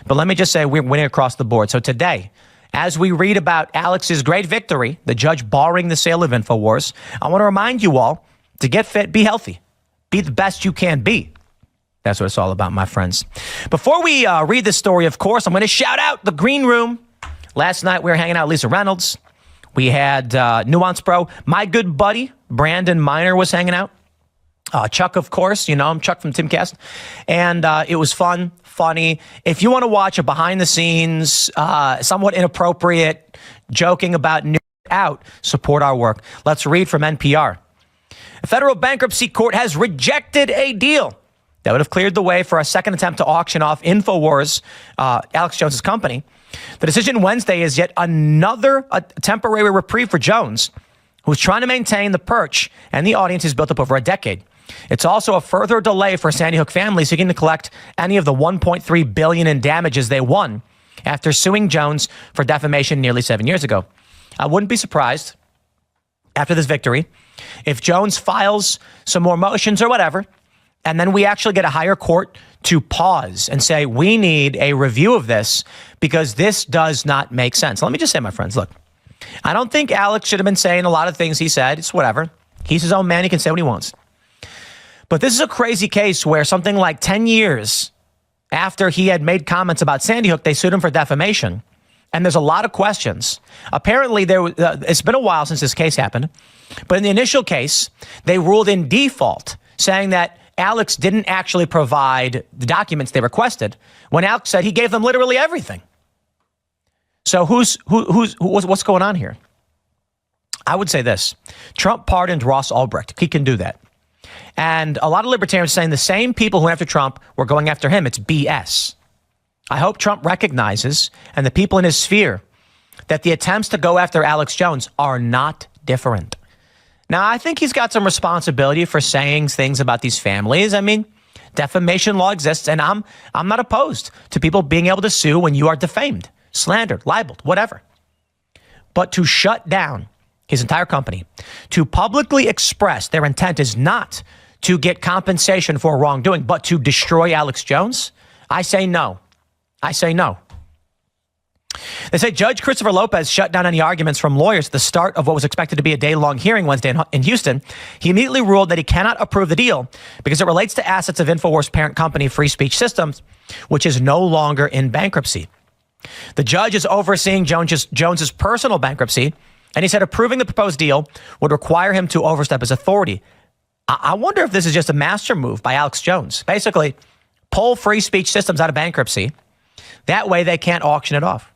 But let me just say, we're winning across the board. So today, as we read about Alex's great victory, the judge barring the sale of InfoWars, I want to remind you all to get fit, be healthy, be the best you can be. That's what it's all about, my friends. Before we read this story, of course, I'm going to shout out the Green Room. Last night, we were hanging out with Lisa Reynolds. We had Nuance Pro. My good buddy, Brandon Miner, was hanging out. Chuck, of course, you know him, Chuck from Timcast. And it was fun, funny. If you want to watch a behind-the-scenes, somewhat inappropriate, joking about New out, support our work. Let's read from NPR. A federal bankruptcy court has rejected a deal that would have cleared the way for a second attempt to auction off InfoWars, Alex Jones's company. The decision Wednesday is yet another temporary reprieve for Jones, who's trying to maintain the perch and the audience he's built up over a decade. It's also a further delay for Sandy Hook family seeking to collect any of the $1.3 billion in damages they won after suing Jones for defamation nearly 7 years ago. I wouldn't be surprised after this victory if Jones files some more motions or whatever, and then we actually get a higher court to pause and say, we need a review of this because this does not make sense. Let me just say, my friends, look, I don't think Alex should have been saying a lot of things he said. It's whatever. He's his own man. He can say what he wants. But this is a crazy case where something like 10 years after he had made comments about Sandy Hook, they sued him for defamation. And there's a lot of questions. Apparently, it's been a while since this case happened. But in the initial case, they ruled in default, saying that Alex didn't actually provide the documents they requested, when Alex said he gave them literally everything. So what's going on here? I would say this. Trump pardoned Ross Ulbricht. He can do that. And a lot of libertarians are saying the same people who went after Trump were going after him. It's BS. I hope Trump recognizes, and the people in his sphere, that the attempts to go after Alex Jones are not different. Now, I think he's got some responsibility for saying things about these families. I mean, defamation law exists, and I'm not opposed to people being able to sue when you are defamed, slandered, libeled, whatever. But to shut down his entire company, to publicly express their intent is not to get compensation for wrongdoing, but to destroy Alex Jones, I say no. I say no. They say Judge Christopher Lopez shut down any arguments from lawyers at the start of what was expected to be a day-long hearing Wednesday in Houston. He immediately ruled that he cannot approve the deal because it relates to assets of InfoWars parent company Free Speech Systems, which is no longer in bankruptcy. The judge is overseeing Jones's personal bankruptcy, and he said approving the proposed deal would require him to overstep his authority. I wonder if this is just a master move by Alex Jones. Basically, pull Free Speech Systems out of bankruptcy. That way they can't auction it off.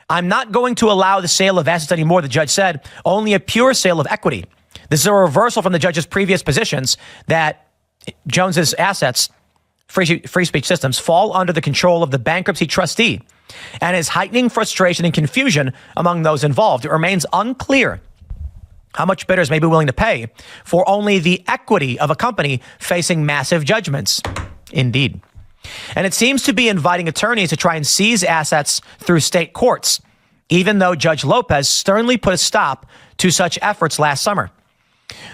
I'm not going to allow the sale of assets anymore, the judge said, only a pure sale of equity. This is a reversal from the judge's previous positions that Jones's assets, Free Speech Systems, fall under the control of the bankruptcy trustee and is heightening frustration and confusion among those involved. It remains unclear how much bidders may be willing to pay for only the equity of a company facing massive judgments. Indeed. And it seems to be inviting attorneys to try and seize assets through state courts, even though Judge Lopez sternly put a stop to such efforts last summer.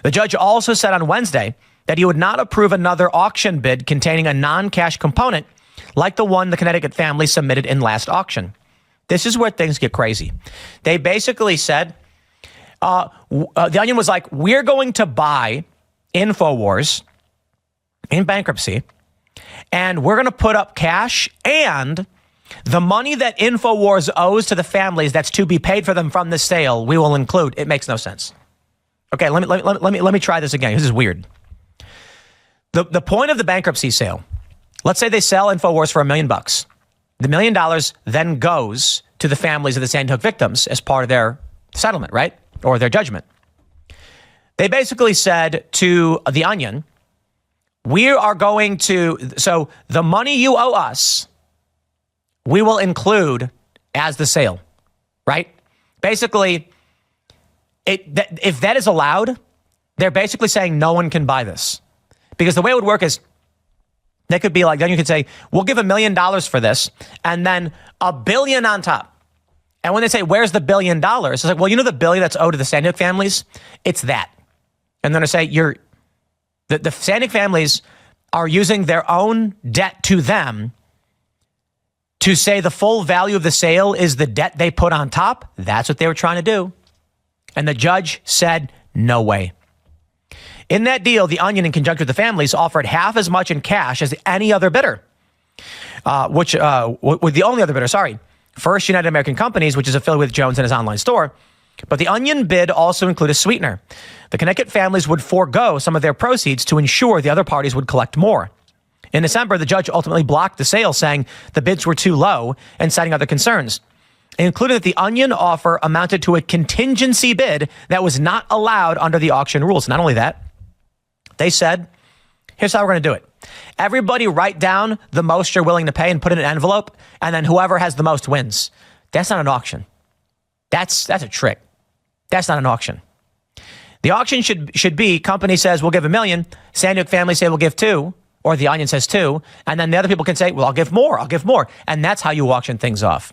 The judge also said on Wednesday that he would not approve another auction bid containing a non-cash component like the one the Connecticut family submitted in last auction. This is where things get crazy. They basically said, the Onion was like, we're going to buy InfoWars in bankruptcy, and we're going to put up cash, and the money that InfoWars owes to the families that's to be paid for them from the sale, we will include. It makes no sense. Okay, let me try this again. This is weird. The point of the bankruptcy sale, let's say they sell InfoWars for $1 million. The $1 million then goes to the families of the Sandy Hook victims as part of their settlement, right? Or their judgment. They basically said to The Onion, we are going to, so the money you owe us, we will include as the sale, right? Basically, if that is allowed, they're basically saying no one can buy this. Because the way it would work is, they could be like, then you could say, we'll give $1 million for this, and then $1 billion on top. And when they say, where's the $1 billion? It's like, well, you know the $1 billion that's owed to the Sandy Hook families? It's that. And then I say, the Sandy Hook families are using their own debt to them to say the full value of the sale is the debt they put on top. That's what they were trying to do. And the judge said, no way. In that deal, The Onion, in conjunction with the families, offered half as much in cash as any other bidder, with the only other bidder, First United American Companies, which is affiliated with Jones and his online store. But The Onion bid also included a sweetener. The Connecticut families would forego some of their proceeds to ensure the other parties would collect more. In December, the judge ultimately blocked the sale, saying the bids were too low and citing other concerns, including that the Onion offer amounted to a contingency bid that was not allowed under the auction rules. Not only that, they said, here's how we're going to do it. Everybody write down the most you're willing to pay and put it in an envelope, and then whoever has the most wins. That's not an auction. That's a trick. That's not an auction. The auction should be, company says we'll give $1 million, Sandy Hook family say we'll give $2 million, or the Onion says $2 million, and then the other people can say, well, I'll give more. And that's how you auction things off.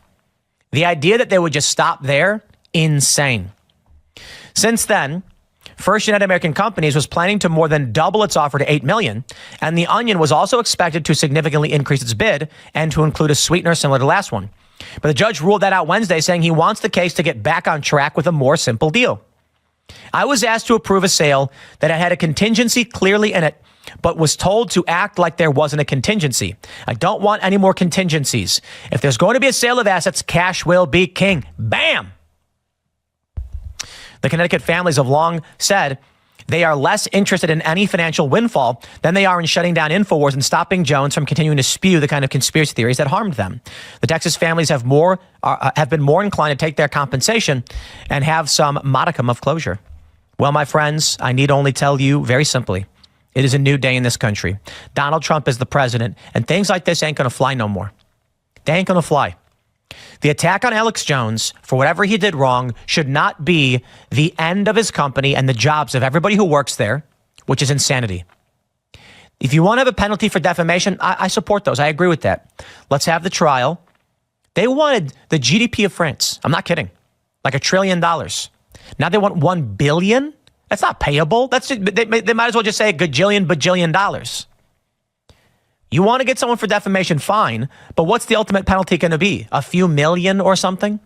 The idea that they would just stop there, insane. Since then, First United American Companies was planning to more than double its offer to $8 million, and The Onion was also expected to significantly increase its bid and to include a sweetener similar to the last one. But the judge ruled that out Wednesday, saying he wants the case to get back on track with a more simple deal. I was asked to approve a sale that had a contingency clearly in it, but was told to act like there wasn't a contingency. I don't want any more contingencies. If there's going to be a sale of assets, cash will be king. Bam! The Connecticut families have long said they are less interested in any financial windfall than they are in shutting down InfoWars and stopping Jones from continuing to spew the kind of conspiracy theories that harmed them. The Texas families have been more inclined to take their compensation and have some modicum of closure. Well, my friends, I need only tell you very simply, it is a new day in this country. Donald Trump is the president, and things like this ain't going to fly no more. They ain't going to fly. The attack on Alex Jones for whatever he did wrong should not be the end of his company and the jobs of everybody who works there, which is insanity. If you want to have a penalty for defamation, I support those. I agree with that. Let's have the trial. They wanted the GDP of France. I'm not kidding. Like $1 trillion. Now they want $1 billion? That's not payable. They might as well just say a bajillion dollars. You want to get someone for defamation, fine, but what's the ultimate penalty going to be? A few million or something?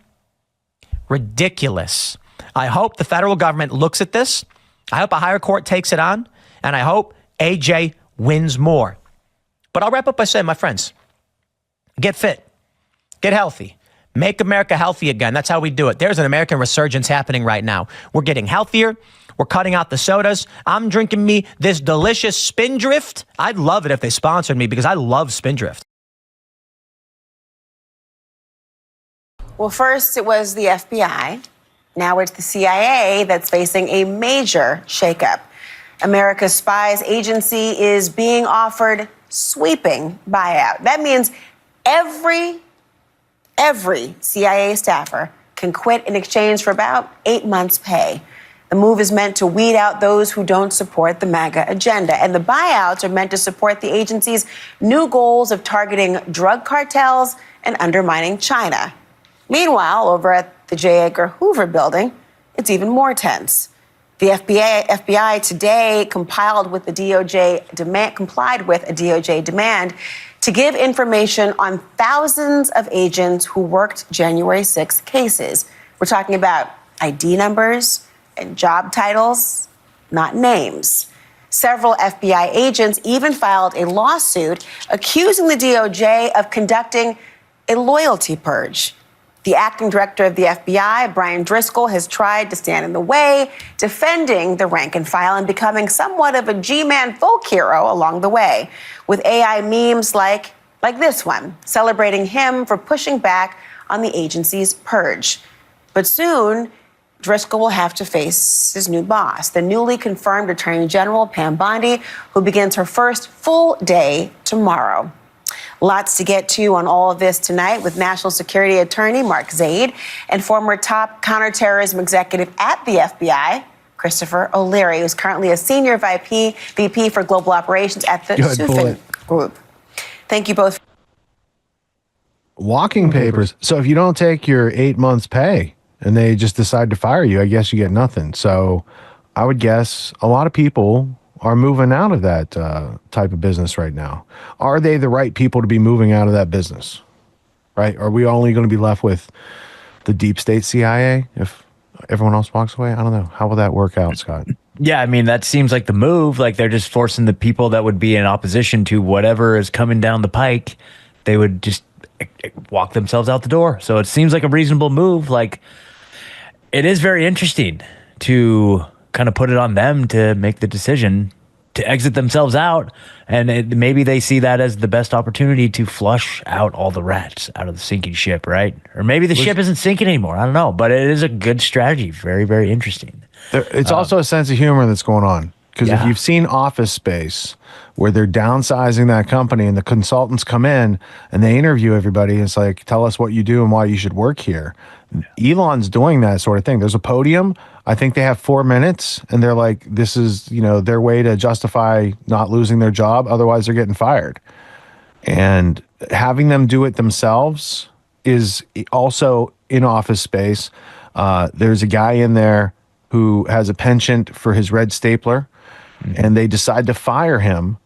Ridiculous. I hope the federal government looks at this. I hope a higher court takes it on, and I hope AJ wins more. But I'll wrap up by saying, my friends, get fit, get healthy, make America healthy again. That's how we do it. There's an American resurgence happening right now. We're getting healthier. We're cutting out the sodas. I'm drinking me this delicious Spindrift. I'd love it if they sponsored me because I love Spindrift. Well, first it was the FBI. Now it's the CIA that's facing a major shakeup. America's spies agency is being offered sweeping buyout. That means every CIA staffer can quit in exchange for about 8 months' pay. The move is meant to weed out those who don't support the MAGA agenda. And the buyouts are meant to support the agency's new goals of targeting drug cartels and undermining China. Meanwhile, over at the J. Edgar Hoover building, it's even more tense. The FBI today complied with a DOJ demand to give information on thousands of agents who worked January 6 cases. We're talking about ID numbers and job titles, not names. Several FBI agents even filed a lawsuit accusing the DOJ of conducting a loyalty purge. The acting director of the FBI, Brian Driscoll, has tried to stand in the way, defending the rank and file and becoming somewhat of a G-Man folk hero along the way, with AI memes like this one, celebrating him for pushing back on the agency's purge. But soon, Driscoll will have to face his new boss, the newly confirmed Attorney General Pam Bondi, who begins her first full day tomorrow. Lots to get to on all of this tonight with National Security Attorney Mark Zaid and former top counterterrorism executive at the FBI, Christopher O'Leary, who's currently a senior VP for global operations at the Sufin Group. Thank you both. Walking papers. So if you don't take your 8 months pay and they just decide to fire you, I guess you get nothing. So I would guess a lot of people are moving out of that type of business right now. Are they the right people to be moving out of that business? Right? Are we only going to be left with the deep state CIA if everyone else walks away? I don't know. How will that work out, Scott? Yeah, I mean, that seems like the move. Like they're just forcing the people that would be in opposition to whatever is coming down the pike, they would just walk themselves out the door. So it seems like a reasonable move. Like, it is very interesting to kind of put it on them to make the decision to exit themselves out. And maybe they see that as the best opportunity to flush out all the rats out of the sinking ship, right? Or maybe the ship isn't sinking anymore. I don't know. But it is a good strategy. Very, very interesting. It's also a sense of humor that's going on. Because if you've seen Office Space, where they're downsizing that company and the consultants come in and they interview everybody, it's like, tell us what you do and why you should work here. Elon's doing that sort of thing. There's a podium. I think they have 4 minutes and they're like, this is, their way to justify not losing their job. Otherwise they're getting fired. And having them do it themselves is also in Office Space. There's a guy in there who has a penchant for his red stapler, and they decide to fire him.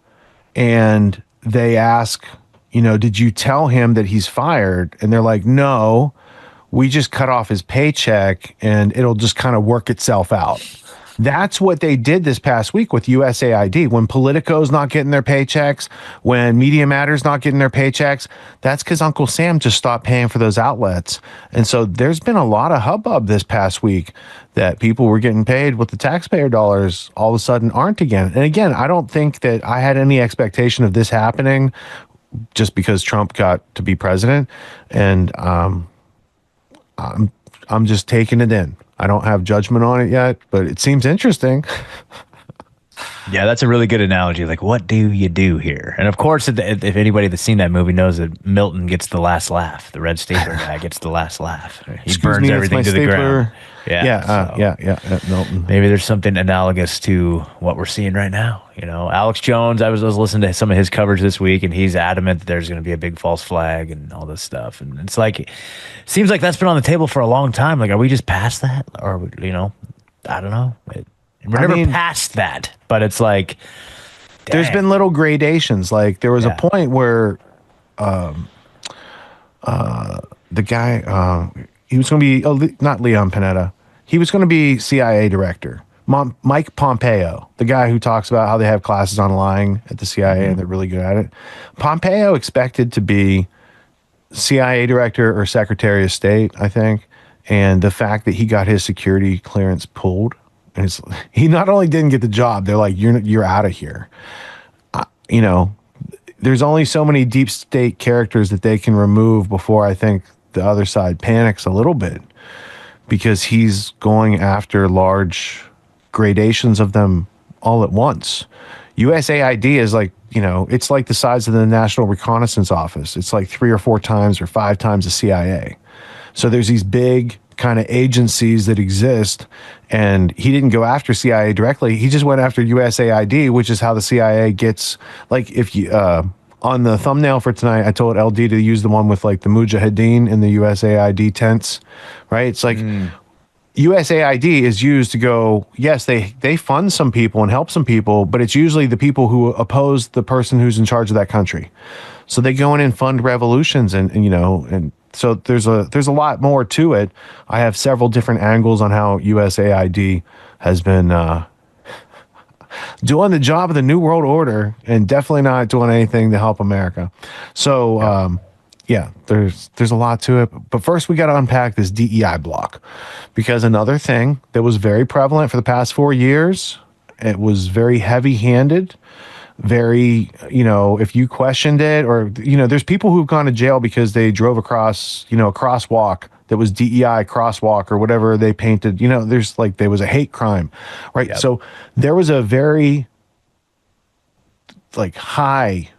And they ask, did you tell him that he's fired? And they're like, no, we just cut off his paycheck and it'll just kind of work itself out. That's what they did this past week with USAID. When Politico's not getting their paychecks, when Media Matters not getting their paychecks, that's because Uncle Sam just stopped paying for those outlets. And so there's been a lot of hubbub this past week that people were getting paid with the taxpayer dollars all of a sudden aren't again. And again, I don't think that I had any expectation of this happening just because Trump got to be president. And I'm just taking it in. I don't have judgment on it yet, but it seems interesting. Yeah, that's a really good analogy. Like, what do you do here? And of course, if anybody that's seen that movie knows that Milton gets the last laugh. The red stapler guy gets the last laugh. He burns everything to the ground. Yeah, Milton. Maybe there's something analogous to what we're seeing right now. Alex Jones, I was listening to some of his coverage this week, and he's adamant that there's going to be a big false flag and all this stuff. And it's like, it seems like that's been on the table for a long time. Like, are we just past that? Or, I don't know. We're never past that, but it's like, there's been little gradations. Like there was a point where the guy, he was going to be, not Leon Panetta, he was going to be CIA director. Mike Pompeo, the guy who talks about how they have classes on lying at the CIA and they're really good at it. Pompeo expected to be CIA director or Secretary of State, I think. And the fact that he got his security clearance pulled, and he not only didn't get the job, they're like, you're out of here. There's only so many deep state characters that they can remove before I think the other side panics a little bit, because he's going after large gradations of them all at once. USAID is like, it's like the size of the National Reconnaissance Office. It's like 3 or 4 times or 5 times the CIA. So there's these big kind of agencies that exist, and he didn't go after CIA directly. He just went after USAID, which is how the CIA gets, like, if you on the thumbnail for tonight, I told LD to use the one with like the Mujahideen in the USAID tents, right? It's like USAID is used to go, yes, they fund some people and help some people, but it's usually the people who oppose the person who's in charge of that country. So they go in and fund revolutions, and so there's a lot more to it. I have several different angles on how USAID has been doing the job of the New World Order and definitely not doing anything to help America. So yeah, there's a lot to it. But first, we got to unpack this DEI block, because another thing that was very prevalent for the past 4 years, it was very heavy-handed, very, if you questioned it, or, there's people who've gone to jail because they drove across, a crosswalk that was DEI crosswalk or whatever they painted, there's like, there was a hate crime, right? Yep. So there was a very like high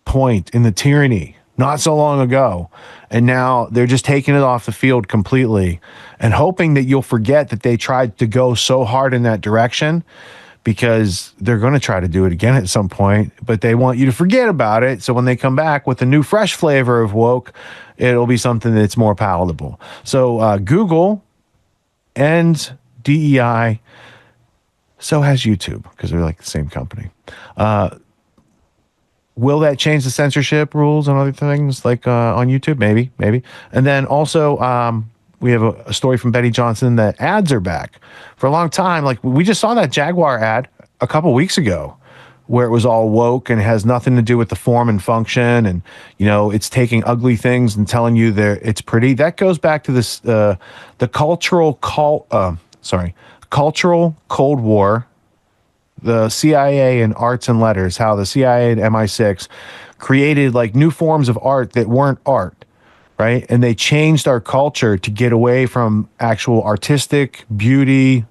point in the tyranny not so long ago, and now they're just taking it off the field completely and hoping that you'll forget that they tried to go so hard in that direction, because they're going to try to do it again at some point, but they want you to forget about it. So when they come back with a new fresh flavor of woke, it'll be something that's more palatable. So Google and DEI, so has YouTube, because they're like the same company. Will that change the censorship rules and other things like on YouTube? Maybe. And then also we have a story from Betty Johnson that ads are back. For a long time, like we just saw that Jaguar ad a couple weeks ago where it was all woke and has nothing to do with the form and function, and it's taking ugly things and telling you it's pretty. That goes back to this the cultural Cold War, the CIA and arts and letters, how the CIA and MI6 created like new forms of art that weren't art, right? And they changed our culture to get away from actual artistic beauty,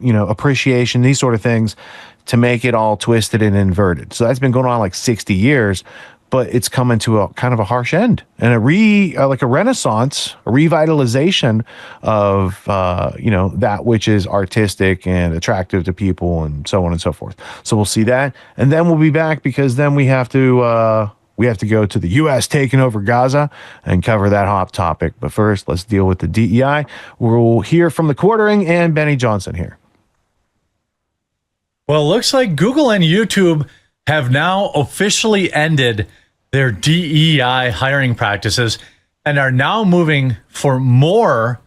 appreciation, these sort of things, to make it all twisted and inverted. So that's been going on like 60 years, but it's coming to a kind of a harsh end, and like a renaissance, a revitalization of that which is artistic and attractive to people, and so on and so forth. So we'll see that, and then we'll be back, because then we have to go to the U.S. taking over Gaza and cover that hot topic. But first, let's deal with the DEI. We'll hear from the Quartering and Benny Johnson here. Well, it looks like Google and YouTube have now officially ended their DEI hiring practices and are now moving for more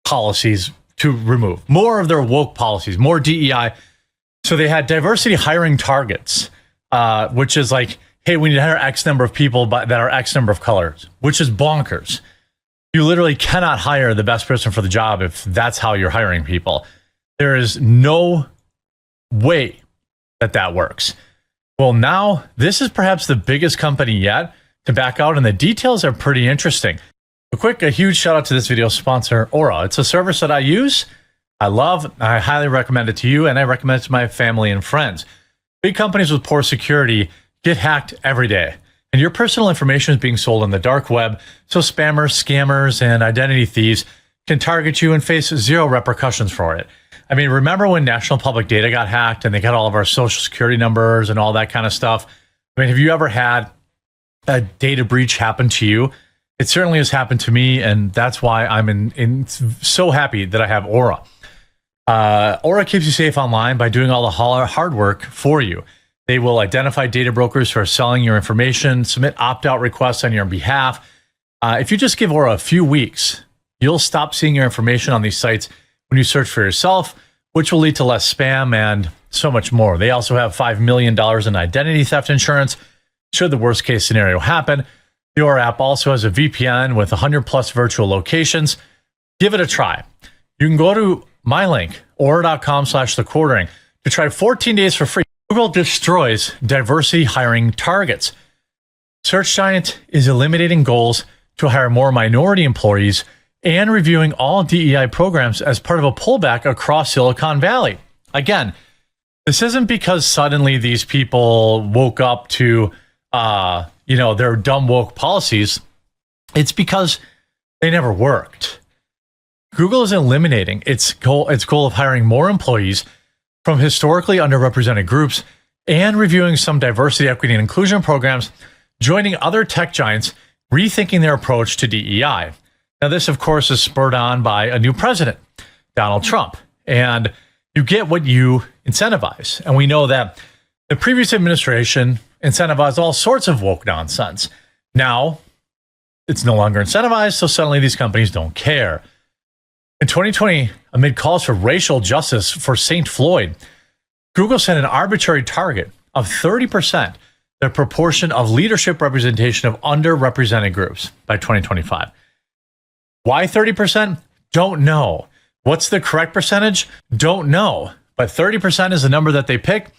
policies to remove, more of their woke policies, more DEI. So they had diversity hiring targets, which is like, hey, we need to hire X number of people that are X number of colors, which is bonkers. You literally cannot hire the best person for the job if that's how you're hiring people. There is no way that works. Well, now this is perhaps the biggest company yet to back out, and the details are pretty interesting. A huge shout out to this video sponsor, Aura. It's a service that I use, I love, I highly recommend it to you, and I recommend it to my family and friends. Big companies with poor security get hacked every day, and your personal information is being sold on the dark web, so spammers, scammers, and identity thieves can target you and face zero repercussions for it. I mean, remember when National Public Data got hacked and they got all of our social security numbers and all that kind of stuff? I mean, have you ever had a data breach happen to you? It certainly has happened to me, and that's why I'm so happy that I have Aura. Aura keeps you safe online by doing all the hard work for you. They will identify data brokers who are selling your information, submit opt-out requests on your behalf. If you just give Aura a few weeks, you'll stop seeing your information on these sites when you search for yourself, which will lead to less spam and so much more. They also have $5 million in identity theft insurance should the worst case scenario happen. The Aura app also has a VPN with 100 plus virtual locations. Give it a try. You can go to my link, aura.com/thequartering, to try 14 days for free. Google destroys diversity hiring targets. Search Giant is eliminating goals to hire more minority employees and reviewing all DEI programs as part of a pullback across Silicon Valley. Again, this isn't because suddenly these people woke up to, their dumb woke policies. It's because they never worked. Google is eliminating its goal of hiring more employees from historically underrepresented groups and reviewing some diversity, equity, and inclusion programs, joining other tech giants, rethinking their approach to DEI. Now, this, of course, is spurred on by a new president, Donald Trump, and you get what you incentivize. And we know that the previous administration incentivized all sorts of woke nonsense. Now, it's no longer incentivized, so suddenly these companies don't care. In 2020, amid calls for racial justice for St. Floyd, Google set an arbitrary target of 30% the proportion of leadership representation of underrepresented groups by 2025. Why 30%? Don't know. What's the correct percentage? Don't know. But 30% is the number that they pick,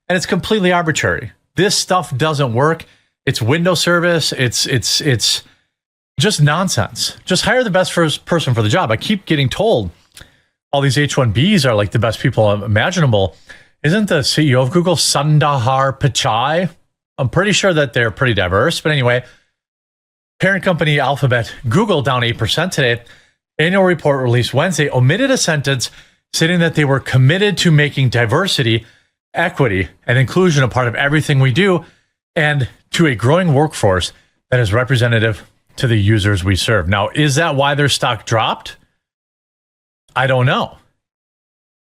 and it's completely arbitrary. This stuff doesn't work. It's window service. It's just nonsense. Just hire the best person for the job. I keep getting told all these H-1Bs are like the best people imaginable. Isn't the CEO of Google Sundar Pichai? I'm pretty sure that they're pretty diverse. But anyway, parent company Alphabet, Google, down 8% today. Annual report released Wednesday omitted a sentence stating that they were committed to making diversity, equity, and inclusion a part of everything we do, and to a growing workforce that is representative to the users we serve. Now, is that why their stock dropped? I don't know.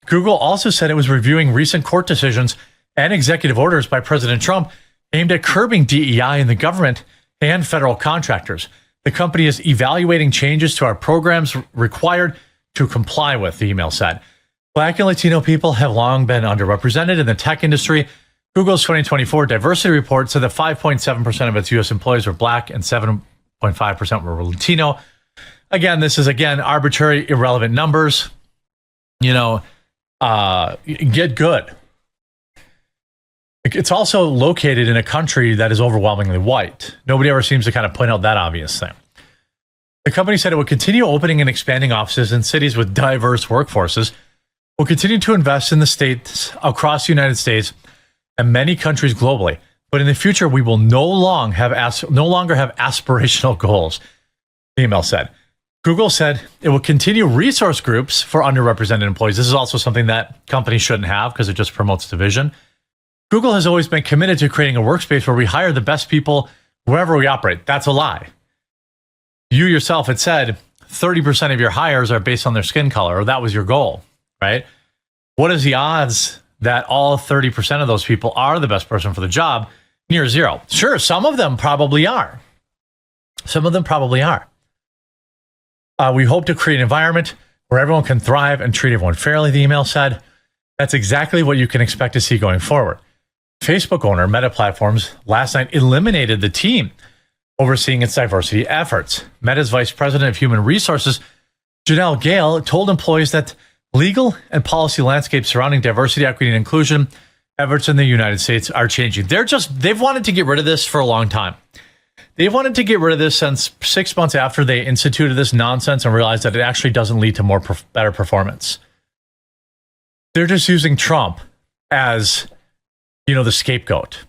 Google also said it was reviewing recent court decisions and executive orders by President Trump aimed at curbing DEI in the government and federal contractors. The company is evaluating changes to our programs required to comply with, the email said. Black and Latino people have long been underrepresented in the tech industry. Google's 2024 diversity report said that 5.7% of its U.S. employees were Black and 7.5% were Latino. Again, this is, arbitrary, irrelevant numbers. Get good. It's also located in a country that is overwhelmingly white. Nobody ever seems to kind of point out that obvious thing. The company said it would continue opening and expanding offices in cities with diverse workforces, will continue to invest in the states across the United States and many countries globally. But in the future, we will no longer have aspirational goals, the email said. Google said it will continue resource groups for underrepresented employees. This is also something that companies shouldn't have because it just promotes division. Google has always been committed to creating a workspace where we hire the best people wherever we operate. That's a lie. You yourself had said 30% of your hires are based on their skin color, or that was your goal, right? What is the odds that all 30% of those people are the best person for the job? Near zero. Sure, some of them probably are. We hope to create an environment where everyone can thrive and treat everyone fairly, the email said. That's exactly what you can expect to see going forward. Facebook owner Meta Platforms last night eliminated the team overseeing its diversity efforts. Meta's vice president of human resources, Janelle Gale, told employees that legal and policy landscapes surrounding diversity, equity, and inclusion efforts in the United States are changing. They've wanted to get rid of this for a long time. They've wanted to get rid of this since 6 months after they instituted this nonsense and realized that it actually doesn't lead to better performance. They're just using Trump as, the scapegoat,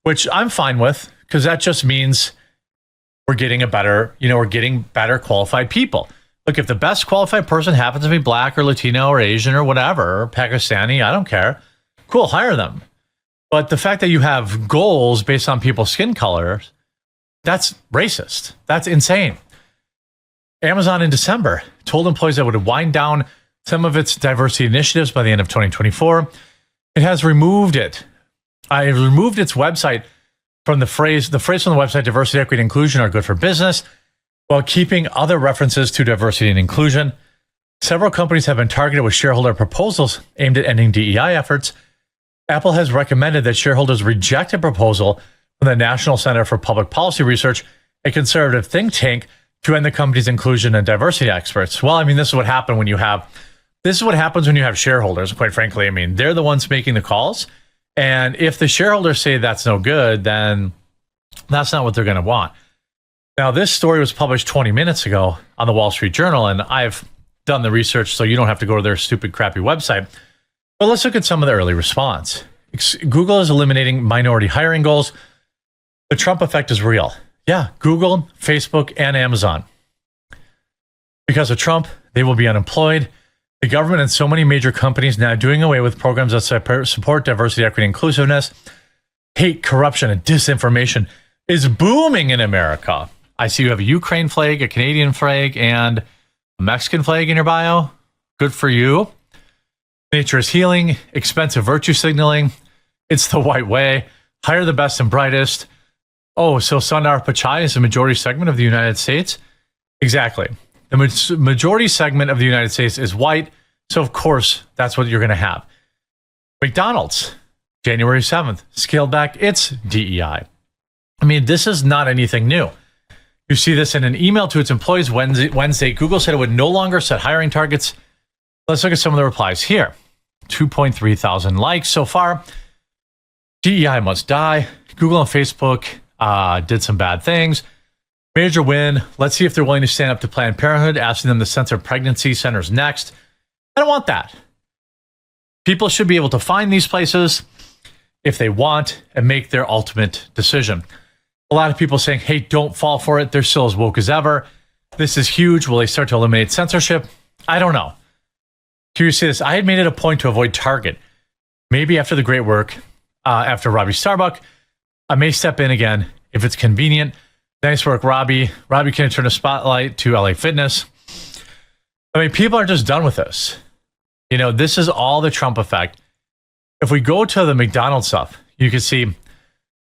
which I'm fine with, because that just means we're getting better qualified people. Look, if the best qualified person happens to be Black or Latino or Asian or whatever, or Pakistani, I don't care. Cool, hire them. But the fact that you have goals based on people's skin colors, that's racist. That's insane. Amazon in December told employees that it would wind down some of its diversity initiatives by the end of 2024. It has removed it. It removed its website from the phrase from the website, diversity, equity, and inclusion are good for business, while keeping other references to diversity and inclusion. Several companies have been targeted with shareholder proposals aimed at ending DEI efforts. Apple has recommended that shareholders reject a proposal from the National Center for Public Policy Research, a conservative think tank, to end the company's inclusion and diversity experts. Well, this is what happens when you have shareholders, quite frankly. They're the ones making the calls. And if the shareholders say that's no good, then that's not what they're going to want. Now, this story was published 20 minutes ago on the Wall Street Journal, and I've done the research so you don't have to go to their stupid, crappy website. But let's look at some of the early response. Google is eliminating minority hiring goals. The Trump effect is real. Yeah, Google, Facebook, and Amazon. Because of Trump, they will be unemployed. The government and so many major companies now doing away with programs that support diversity, equity, and inclusiveness. Hate, corruption, and disinformation is booming in America. I see you have a Ukraine flag, a Canadian flag, and a Mexican flag in your bio. Good for you. Nature is healing, expensive virtue signaling. It's the white way. Hire the best and brightest. Oh, so Sundar Pichai is a majority segment of the United States? Exactly. The majority segment of the United States is white, so of course, that's what you're going to have. McDonald's January 7th, scaled back its DEI. I mean, this is not anything new. You see this in an email to its employees Wednesday. Google said it would no longer set hiring targets. Let's look at some of the replies here. 2.3 thousand likes so far. DEI must die. Google and Facebook did some bad things. Major win. Let's see if they're willing to stand up to Planned Parenthood, asking them to censor pregnancy centers next. I don't want that. People should be able to find these places if they want and make their ultimate decision. A lot of people saying, hey, don't fall for it. They're still as woke as ever. This is huge. Will they start to eliminate censorship? I don't know. Curious to see this. I had made it a point to avoid Target. Maybe after the great work, after Robbie Starbuck, I may step in again if it's convenient. Nice work, Robbie. Robbie can turn a spotlight to LA Fitness. I mean, people are just done with this. You know, this is all the Trump effect. If we go to the McDonald's stuff, you can see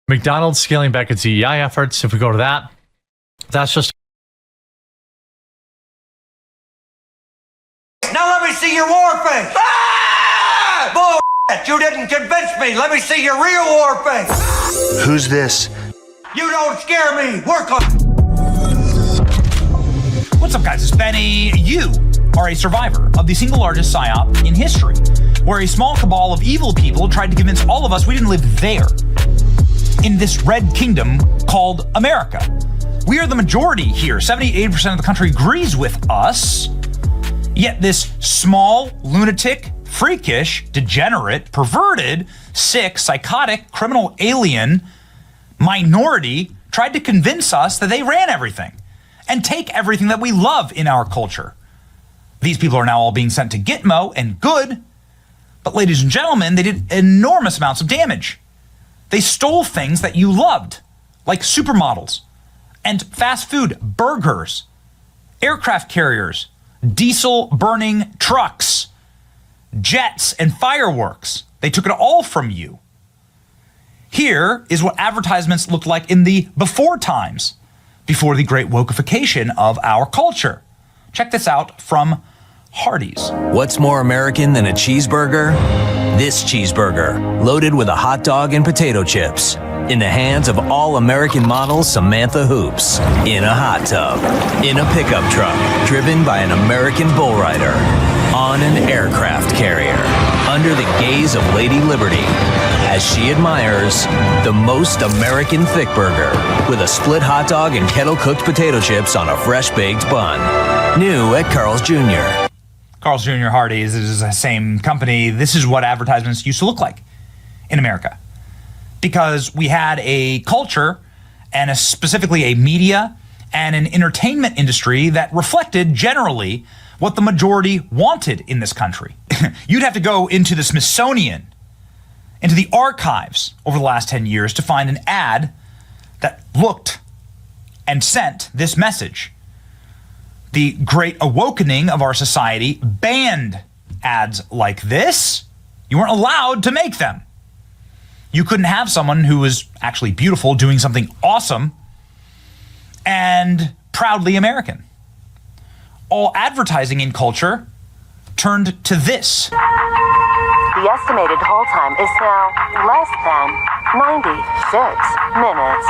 McDonald's scaling back its DEI efforts. If we go to that, that's just... Now let me see your war face. Ah! Bullshit! You didn't convince me. Let me see your real war face. Who's this? You don't scare me. Work on. What's up, guys? It's Benny. You are a survivor of the single largest psyop in history, where a small cabal of evil people tried to convince all of us we didn't live there, in this red kingdom called America. We are the majority here. 78% of the country agrees with us. Yet this small, lunatic, freakish, degenerate, perverted, sick, psychotic, criminal alien minority tried to convince us that they ran everything and take everything that we love in our culture. These people are now all being sent to Gitmo, and good. But ladies and gentlemen, they did enormous amounts of damage. They stole things that you loved, like supermodels and fast food, burgers, aircraft carriers, diesel-burning trucks, jets, and fireworks. They took it all from you. Here is what advertisements looked like in the before times, before the great wokeification of our culture. Check this out from Hardee's. What's more American than a cheeseburger? This cheeseburger, loaded with a hot dog and potato chips. In the hands of all-American model Samantha Hoops. In a hot tub. In a pickup truck, driven by an American bull rider. On an aircraft carrier. Under the gaze of Lady Liberty. As she admires the most American thick burger. With a split hot dog and kettle-cooked potato chips on a fresh-baked bun. New at Carl's Jr. Carl's Jr. Hardee's is the same company. This is what advertisements used to look like in America. Because we had a culture and specifically a media and an entertainment industry that reflected generally what the majority wanted in this country. You'd have to go into the Smithsonian, into the archives over the last 10 years to find an ad that looked and sent this message. The great awakening of our society banned ads like this. You weren't allowed to make them. You couldn't have someone who was actually beautiful doing something awesome and proudly American. All advertising in culture turned to this. The estimated hold time is now less than 96 minutes.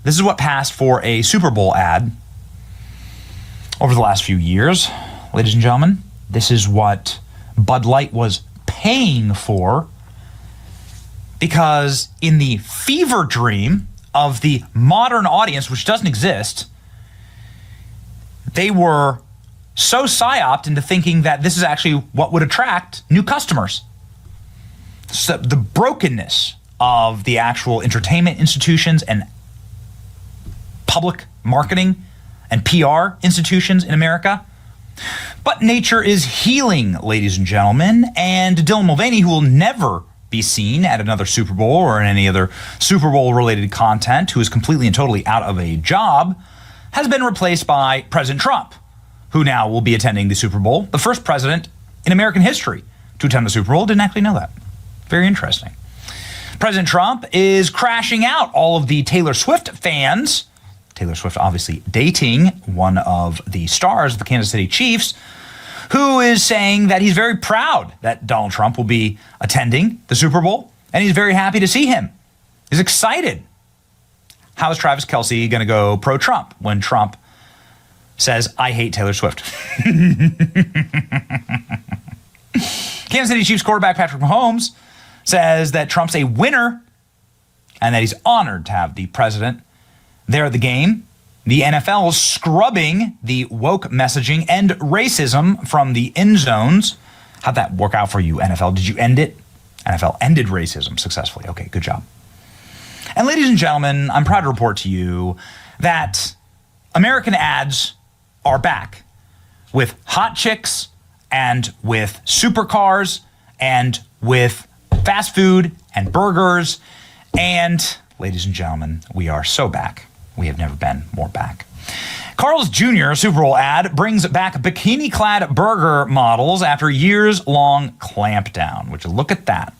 This is what passed for a Super Bowl ad over the last few years. Ladies and gentlemen, this is what Bud Light was paying for, because in the fever dream of the modern audience, which doesn't exist, they were so psyoped into thinking that this is actually what would attract new customers. So the brokenness of the actual entertainment institutions and public marketing and PR institutions in America. But nature is healing, ladies and gentlemen, and Dylan Mulvaney, who will never be seen at another Super Bowl or in any other Super Bowl-related content, who is completely and totally out of a job, has been replaced by President Trump, who now will be attending the Super Bowl, the first president in American history to attend the Super Bowl. Didn't actually know that. Very interesting. President Trump is crashing out all of the Taylor Swift fans. Taylor Swift obviously dating one of the stars of the Kansas City Chiefs, who is saying that he's very proud that Donald Trump will be attending the Super Bowl, and he's very happy to see him. He's excited. How is Travis Kelce going to go pro-Trump when Trump says, I hate Taylor Swift? Kansas City Chiefs quarterback Patrick Mahomes says that Trump's a winner and that he's honored to have the president there at the game. The NFL is scrubbing the woke messaging and racism from the end zones. How'd that work out for you, NFL? Did you end it? NFL ended racism successfully. Okay, good job. And ladies and gentlemen, I'm proud to report to you that American ads are back with hot chicks and with supercars and with fast food and burgers. And ladies and gentlemen, we are so back. We have never been more back. Carl's Jr. Super Bowl ad brings back bikini-clad burger models after years-long clampdown. Would you look at that?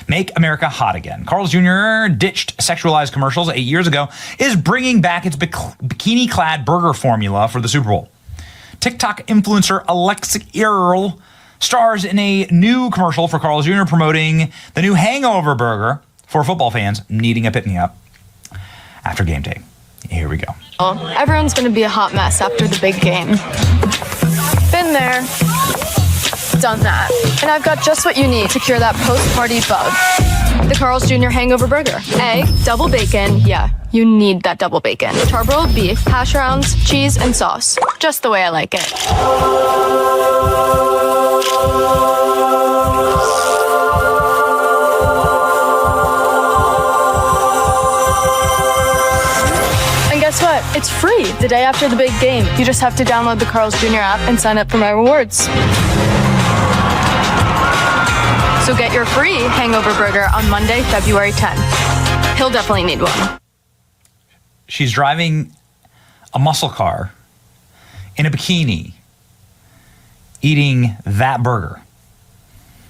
Make America hot again. Carl's Jr. ditched sexualized commercials 8 years ago, is bringing back its bikini-clad burger formula for the Super Bowl. TikTok influencer Alexa Earl stars in a new commercial for Carl's Jr. promoting the new hangover burger for football fans needing a pick-me-up after game day. Here we go. Everyone's going to be a hot mess after the big game. Been there, done that. And I've got just what you need to cure that post-party bug. The Carl's Jr. Hangover Burger. Egg, double bacon, yeah, you need that double bacon. Charbroiled beef, hash browns, cheese, and sauce. Just the way I like it. Guess what? It's free the day after the big game. You just have to download the Carl's Jr. app and sign up for my rewards. So get your free hangover burger on Monday, February 10th. He'll definitely need one. She's driving a muscle car in a bikini, eating that burger.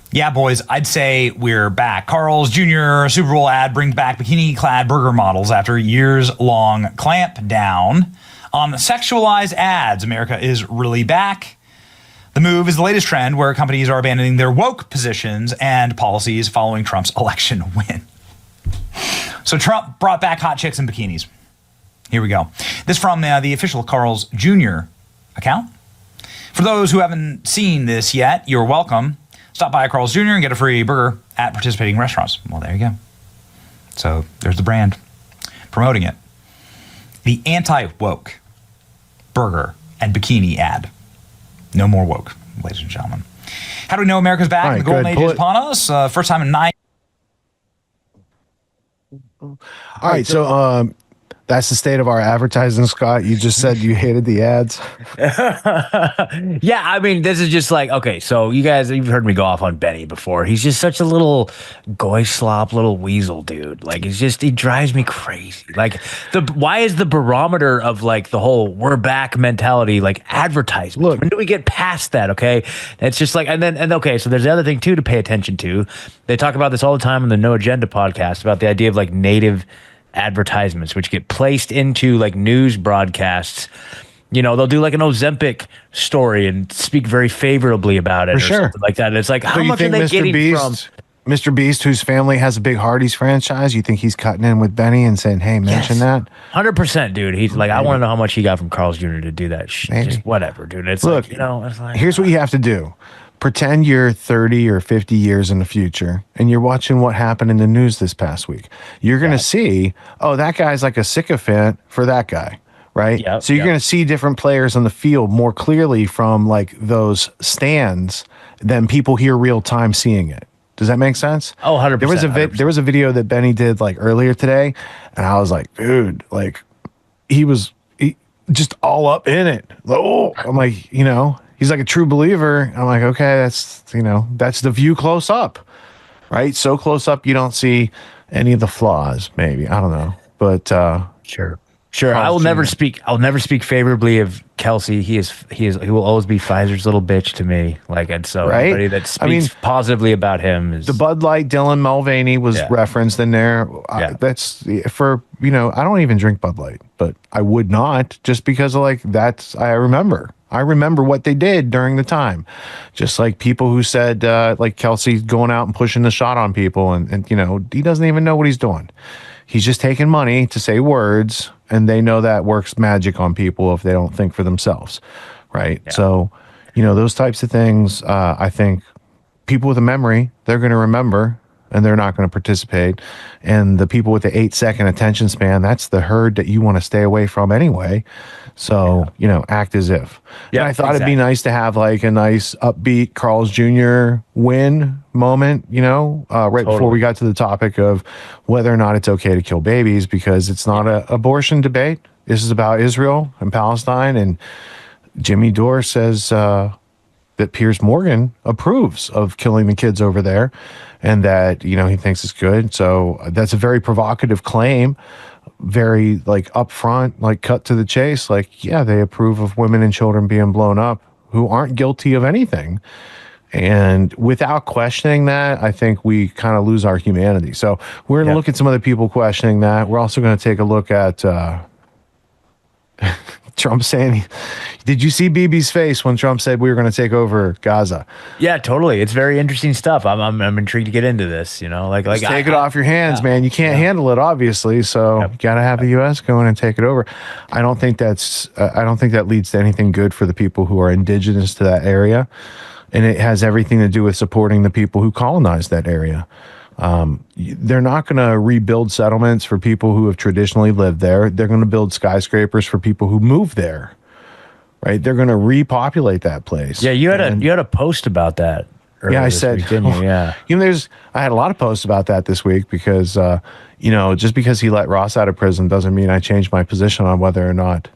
Yeah, boys, I'd say we're back. Carl's Jr. Super Bowl ad brings back bikini-clad burger models after years-long clampdown on sexualized ads. America is really back. The move is the latest trend where companies are abandoning their woke positions and policies following Trump's election win. So Trump brought back hot chicks in bikinis. Here we go. This from the official Carl's Jr. account. For those who haven't seen this yet, you're welcome. Stop by Carl's Jr. and get a free burger at participating restaurants. Well, there you go. So there's the brand promoting it. The anti-woke burger and bikini ad. No more woke, ladies and gentlemen. How do we know America's back? Right, The golden age is upon us. First time in 9. All right, so that's the state of our advertising, Scott. You just said you hated the ads. Yeah, I mean, this is just like, okay, so you've heard me go off on Benny before. He's just such a little goy slop, little weasel dude. Like, he drives me crazy. Like, why is the barometer of like the whole we're back mentality like advertisement? Look, when do we get past that? Okay, it's just like, and okay, so there's the other thing too to pay attention to. They talk about this all the time on the No Agenda podcast about the idea of like native advertisements, which get placed into like news broadcasts. You know, they'll do like an Ozempic story and speak very favorably about it or something like that. And it's like, how much are they getting from Mr. Beast, whose family has a big Hardee's franchise? You think he's cutting in with Benny and saying, hey, mention that? 100%, dude. He's like, I want to know how much he got from Carl's Jr. to do that. Just whatever, dude. It's Look, like, you know, it's like, here's what you have to do. Pretend you're 30 or 50 years in the future and you're watching what happened in the news this past week. You're going to see, oh, that guy's like a sycophant for that guy, right? Yep, so you're going to see different players on the field more clearly from like those stands than people here real time seeing it. Does that make sense? Oh, 100%. There was a video that Benny did like earlier today, and I was like, dude, like he just all up in it. Oh, I'm like, you know, he's like a true believer. I'm like, okay, that's the view close up, right? So close up you don't see any of the flaws. Maybe, I don't know, but sure. I will never speak favorably of Kelce. He will always be Pfizer's little bitch to me. Like, and so anybody that speaks positively about him is the Bud Light Dylan Mulvaney was referenced in there. That's for, I don't even drink Bud Light, but I would not just because of like I remember, I remember what they did during the time. Just like people who said, like Kelsey going out and pushing the shot on people, and he doesn't even know what he's doing. He's just taking money to say words, and they know that works magic on people if they don't think for themselves, right? Yeah. So, those types of things, I think people with a memory, they're going to remember, and they're not going to participate. And the people with the 8-second attention span, that's the herd that you want to stay away from anyway. So, act as if. Yeah, and I thought it'd be nice to have like a nice upbeat Carl's Jr. win moment, before we got to the topic of whether or not it's okay to kill babies, because it's not an abortion debate. This is about Israel and Palestine. And Jimmy Dore says that Piers Morgan approves of killing the kids over there, and that, he thinks it's good. So that's a very provocative claim, very like upfront, like cut to the chase. Like, yeah, they approve of women and children being blown up who aren't guilty of anything. And without questioning that, I think we kind of lose our humanity. So we're going to look at some other people questioning that. We're also going to take a look at Trump saying, did you see Bibi's face when Trump said we were going to take over Gaza? Yeah, totally. It's very interesting stuff. I'm intrigued to get into this, Like just take it off your hands, man. You can't handle it, obviously. So you got to have the U.S. go in and take it over. I don't think that leads to anything good for the people who are indigenous to that area. And it has everything to do with supporting the people who colonized that area. They're not going to rebuild settlements for people who have traditionally lived there. They're going to build skyscrapers for people who move there, right? They're going to repopulate that place. Yeah, you had a post about that. Yeah, I said, week, didn't you? Yeah. I had a lot of posts about that this week because, just because he let Ross out of prison doesn't mean I changed my position on whether or not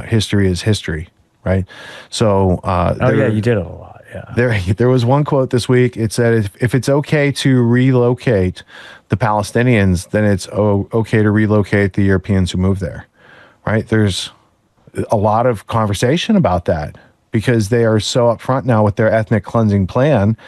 history is history, right? So, you did a lot. Yeah. There was one quote this week. It said, if it's okay to relocate the Palestinians, then it's okay to relocate the Europeans who move there, right? There's a lot of conversation about that because they are so upfront now with their ethnic cleansing plan,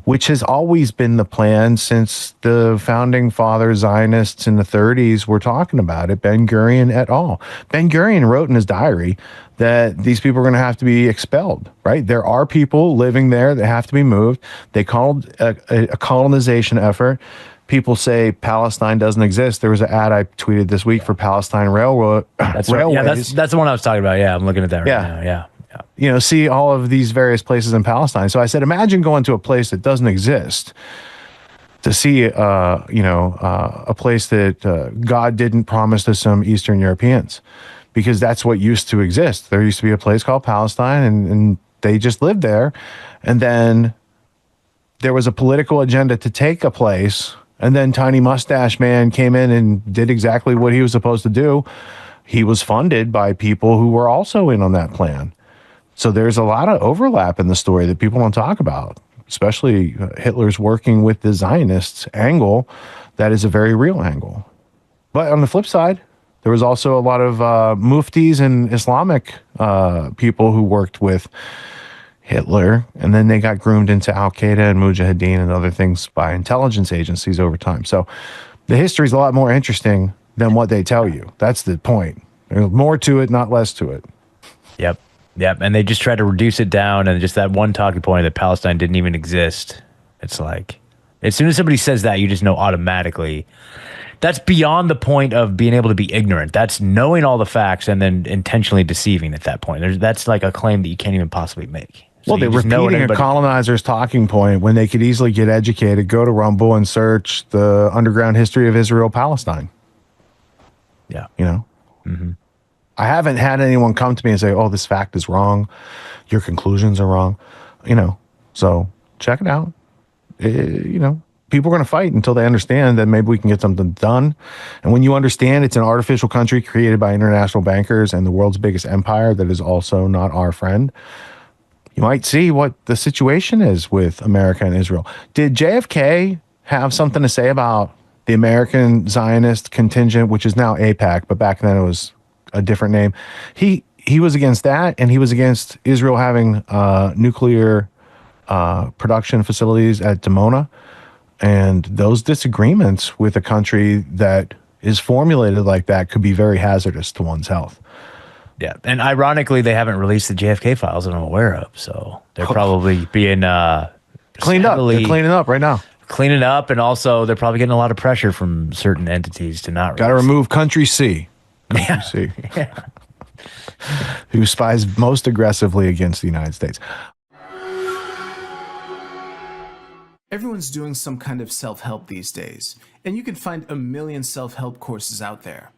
which has always been the plan since the founding father Zionists in the 30s were talking about it, Ben-Gurion et al. Ben-Gurion wrote in his diary that these people are going to have to be expelled, right? There are people living there that have to be moved. They called a colonization effort. People say Palestine doesn't exist. There was an ad I tweeted this week for Palestine Railroad. That's right. Yeah, that's the one I was talking about. Yeah, I'm looking at that right now. Yeah. See all of these various places in Palestine. So I said, imagine going to a place that doesn't exist to see, a place that God didn't promise to some Eastern Europeans. Because that's what used to exist. There used to be a place called Palestine, and they just lived there. And then there was a political agenda to take a place, and then Tiny Mustache Man came in and did exactly what he was supposed to do. He was funded by people who were also in on that plan. So there's a lot of overlap in the story that people don't talk about, especially Hitler's working with the Zionists angle. That is a very real angle. But on the flip side, there was also a lot of muftis and Islamic people who worked with Hitler, and then they got groomed into Al-Qaeda and Mujahideen and other things by intelligence agencies over time. So the history is a lot more interesting than what they tell you. That's the point. There's more to it, not less to it. Yep. And they just tried to reduce it down, and just that one talking point that Palestine didn't even exist. It's like, as soon as somebody says that, you just know automatically. That's beyond the point of being able to be ignorant. That's knowing all the facts and then intentionally deceiving at that point. That's like a claim that you can't even possibly make. So they're repeating a colonizer's talking point when they could easily get educated, go to Rumble and search the underground history of Israel-Palestine. Yeah. Mm-hmm. I haven't had anyone come to me and say, oh, this fact is wrong. Your conclusions are wrong. So check it out. People are going to fight until they understand that maybe we can get something done. And when you understand it's an artificial country created by international bankers and the world's biggest empire that is also not our friend, you might see what the situation is with America and Israel. Did JFK have something to say about the American Zionist contingent, which is now AIPAC, but back then it was a different name? He was against that, and he was against Israel having nuclear production facilities at Dimona. And those disagreements with a country that is formulated like that could be very hazardous to one's health. Yeah, and ironically, they haven't released the JFK files that I'm aware of, so they're probably being cleaned up. They're cleaning up right now. Cleaning up, and also they're probably getting a lot of pressure from certain entities to not. Got to remove Country C. Country C. Yeah. Who spies most aggressively against the United States. Everyone's doing some kind of self-help these days, and you can find a million self-help courses out there.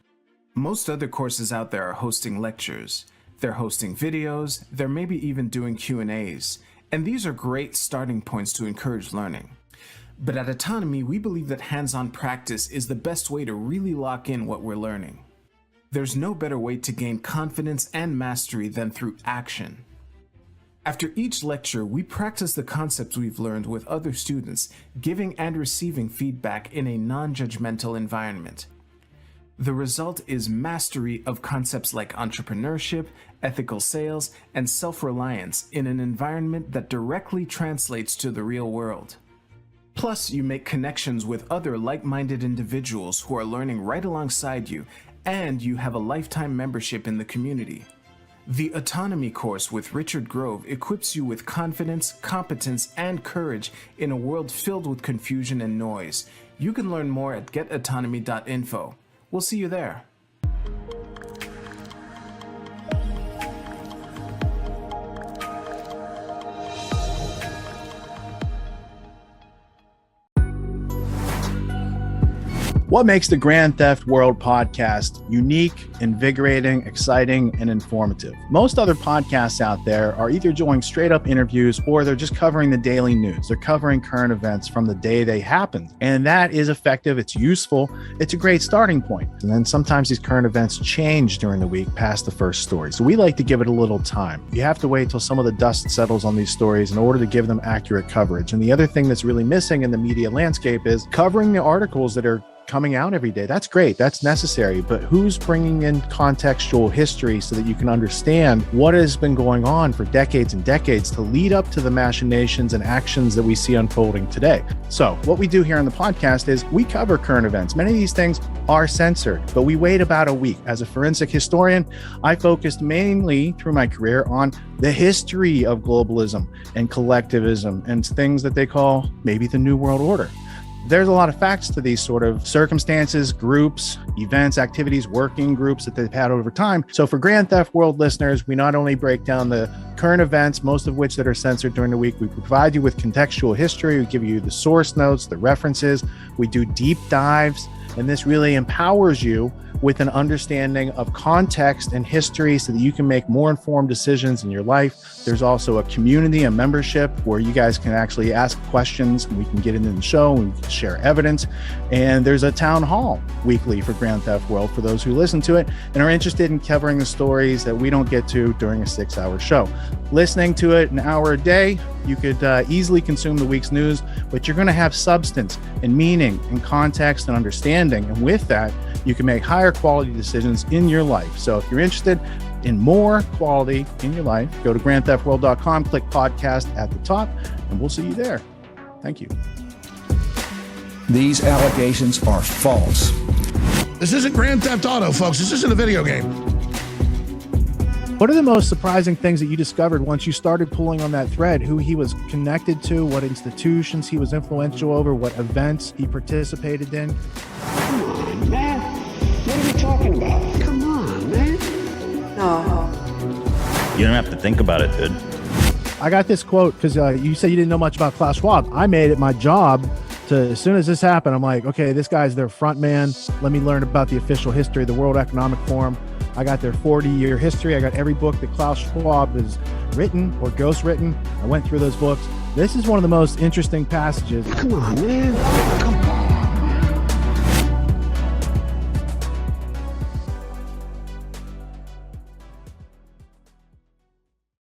Most other courses out there are hosting lectures. They're hosting videos. They're maybe even doing Q&As. And these are great starting points to encourage learning. But at Autonomy, we believe that hands-on practice is the best way to really lock in what we're learning. There's no better way to gain confidence and mastery than through action. After each lecture, we practice the concepts we've learned with other students, giving and receiving feedback in a non-judgmental environment. The result is mastery of concepts like entrepreneurship, ethical sales, and self-reliance in an environment that directly translates to the real world. Plus, you make connections with other like-minded individuals who are learning right alongside you, and you have a lifetime membership in the community. The Autonomy course with Richard Grove equips you with confidence, competence, and courage in a world filled with confusion and noise. You can learn more at getautonomy.info. We'll see you there. What makes the Grand Theft World podcast unique, invigorating, exciting, and informative? Most other podcasts out there are either doing straight up interviews or they're just covering the daily news. They're covering current events from the day they happened. And that is effective. It's useful. It's a great starting point. And then sometimes these current events change during the week past the first story. So we like to give it a little time. You have to wait till some of the dust settles on these stories in order to give them accurate coverage. And the other thing that's really missing in the media landscape is covering the articles that are coming out every day. That's great. That's necessary. But who's bringing in contextual history so that you can understand what has been going on for decades and decades to lead up to the machinations and actions that we see unfolding today? So what we do here on the podcast is we cover current events. Many of these things are censored, but we wait about a week. As a forensic historian, I focused mainly through my career on the history of globalism and collectivism and things that they call maybe the New World Order. There's a lot of facts to these sort of circumstances, groups, events, activities, working groups that they've had over time. So for Grand Theft World listeners, we not only break down the current events, most of which that are censored during the week, we provide you with contextual history, we give you the source notes, the references, we do deep dives, and this really empowers you with an understanding of context and history so that you can make more informed decisions in your life. There's also a community, a membership where you guys can actually ask questions and we can get into the show and we can share evidence. And there's a town hall weekly for Grand Theft World for those who listen to it and are interested in covering the stories that we don't get to during a 6-hour show. Listening to it an hour a day, you could easily consume the week's news, but you're going to have substance and meaning and context and understanding. And with that, you can make higher quality decisions in your life. So if you're interested in more quality in your life, go to grandtheftworld.com, click podcast at the top, and we'll see you there. Thank you. These allegations are false. This isn't Grand Theft Auto, folks. This isn't a video game. What are the most surprising things that you discovered once you started pulling on that thread? Who he was connected to, what institutions he was influential over, what events he participated in? Come on, man. What are we talking about? Come on, man. No. You don't have to think about it, dude. I got this quote because you said you didn't know much about Klaus Schwab. I made it my job to, as soon as this happened, I'm like, okay, this guy's their front man. Let me learn about the official history of the World Economic Forum. I got their 40-year history. I got every book that Klaus Schwab has written or ghostwritten. I went through those books. This is one of the most interesting passages. Come on, man.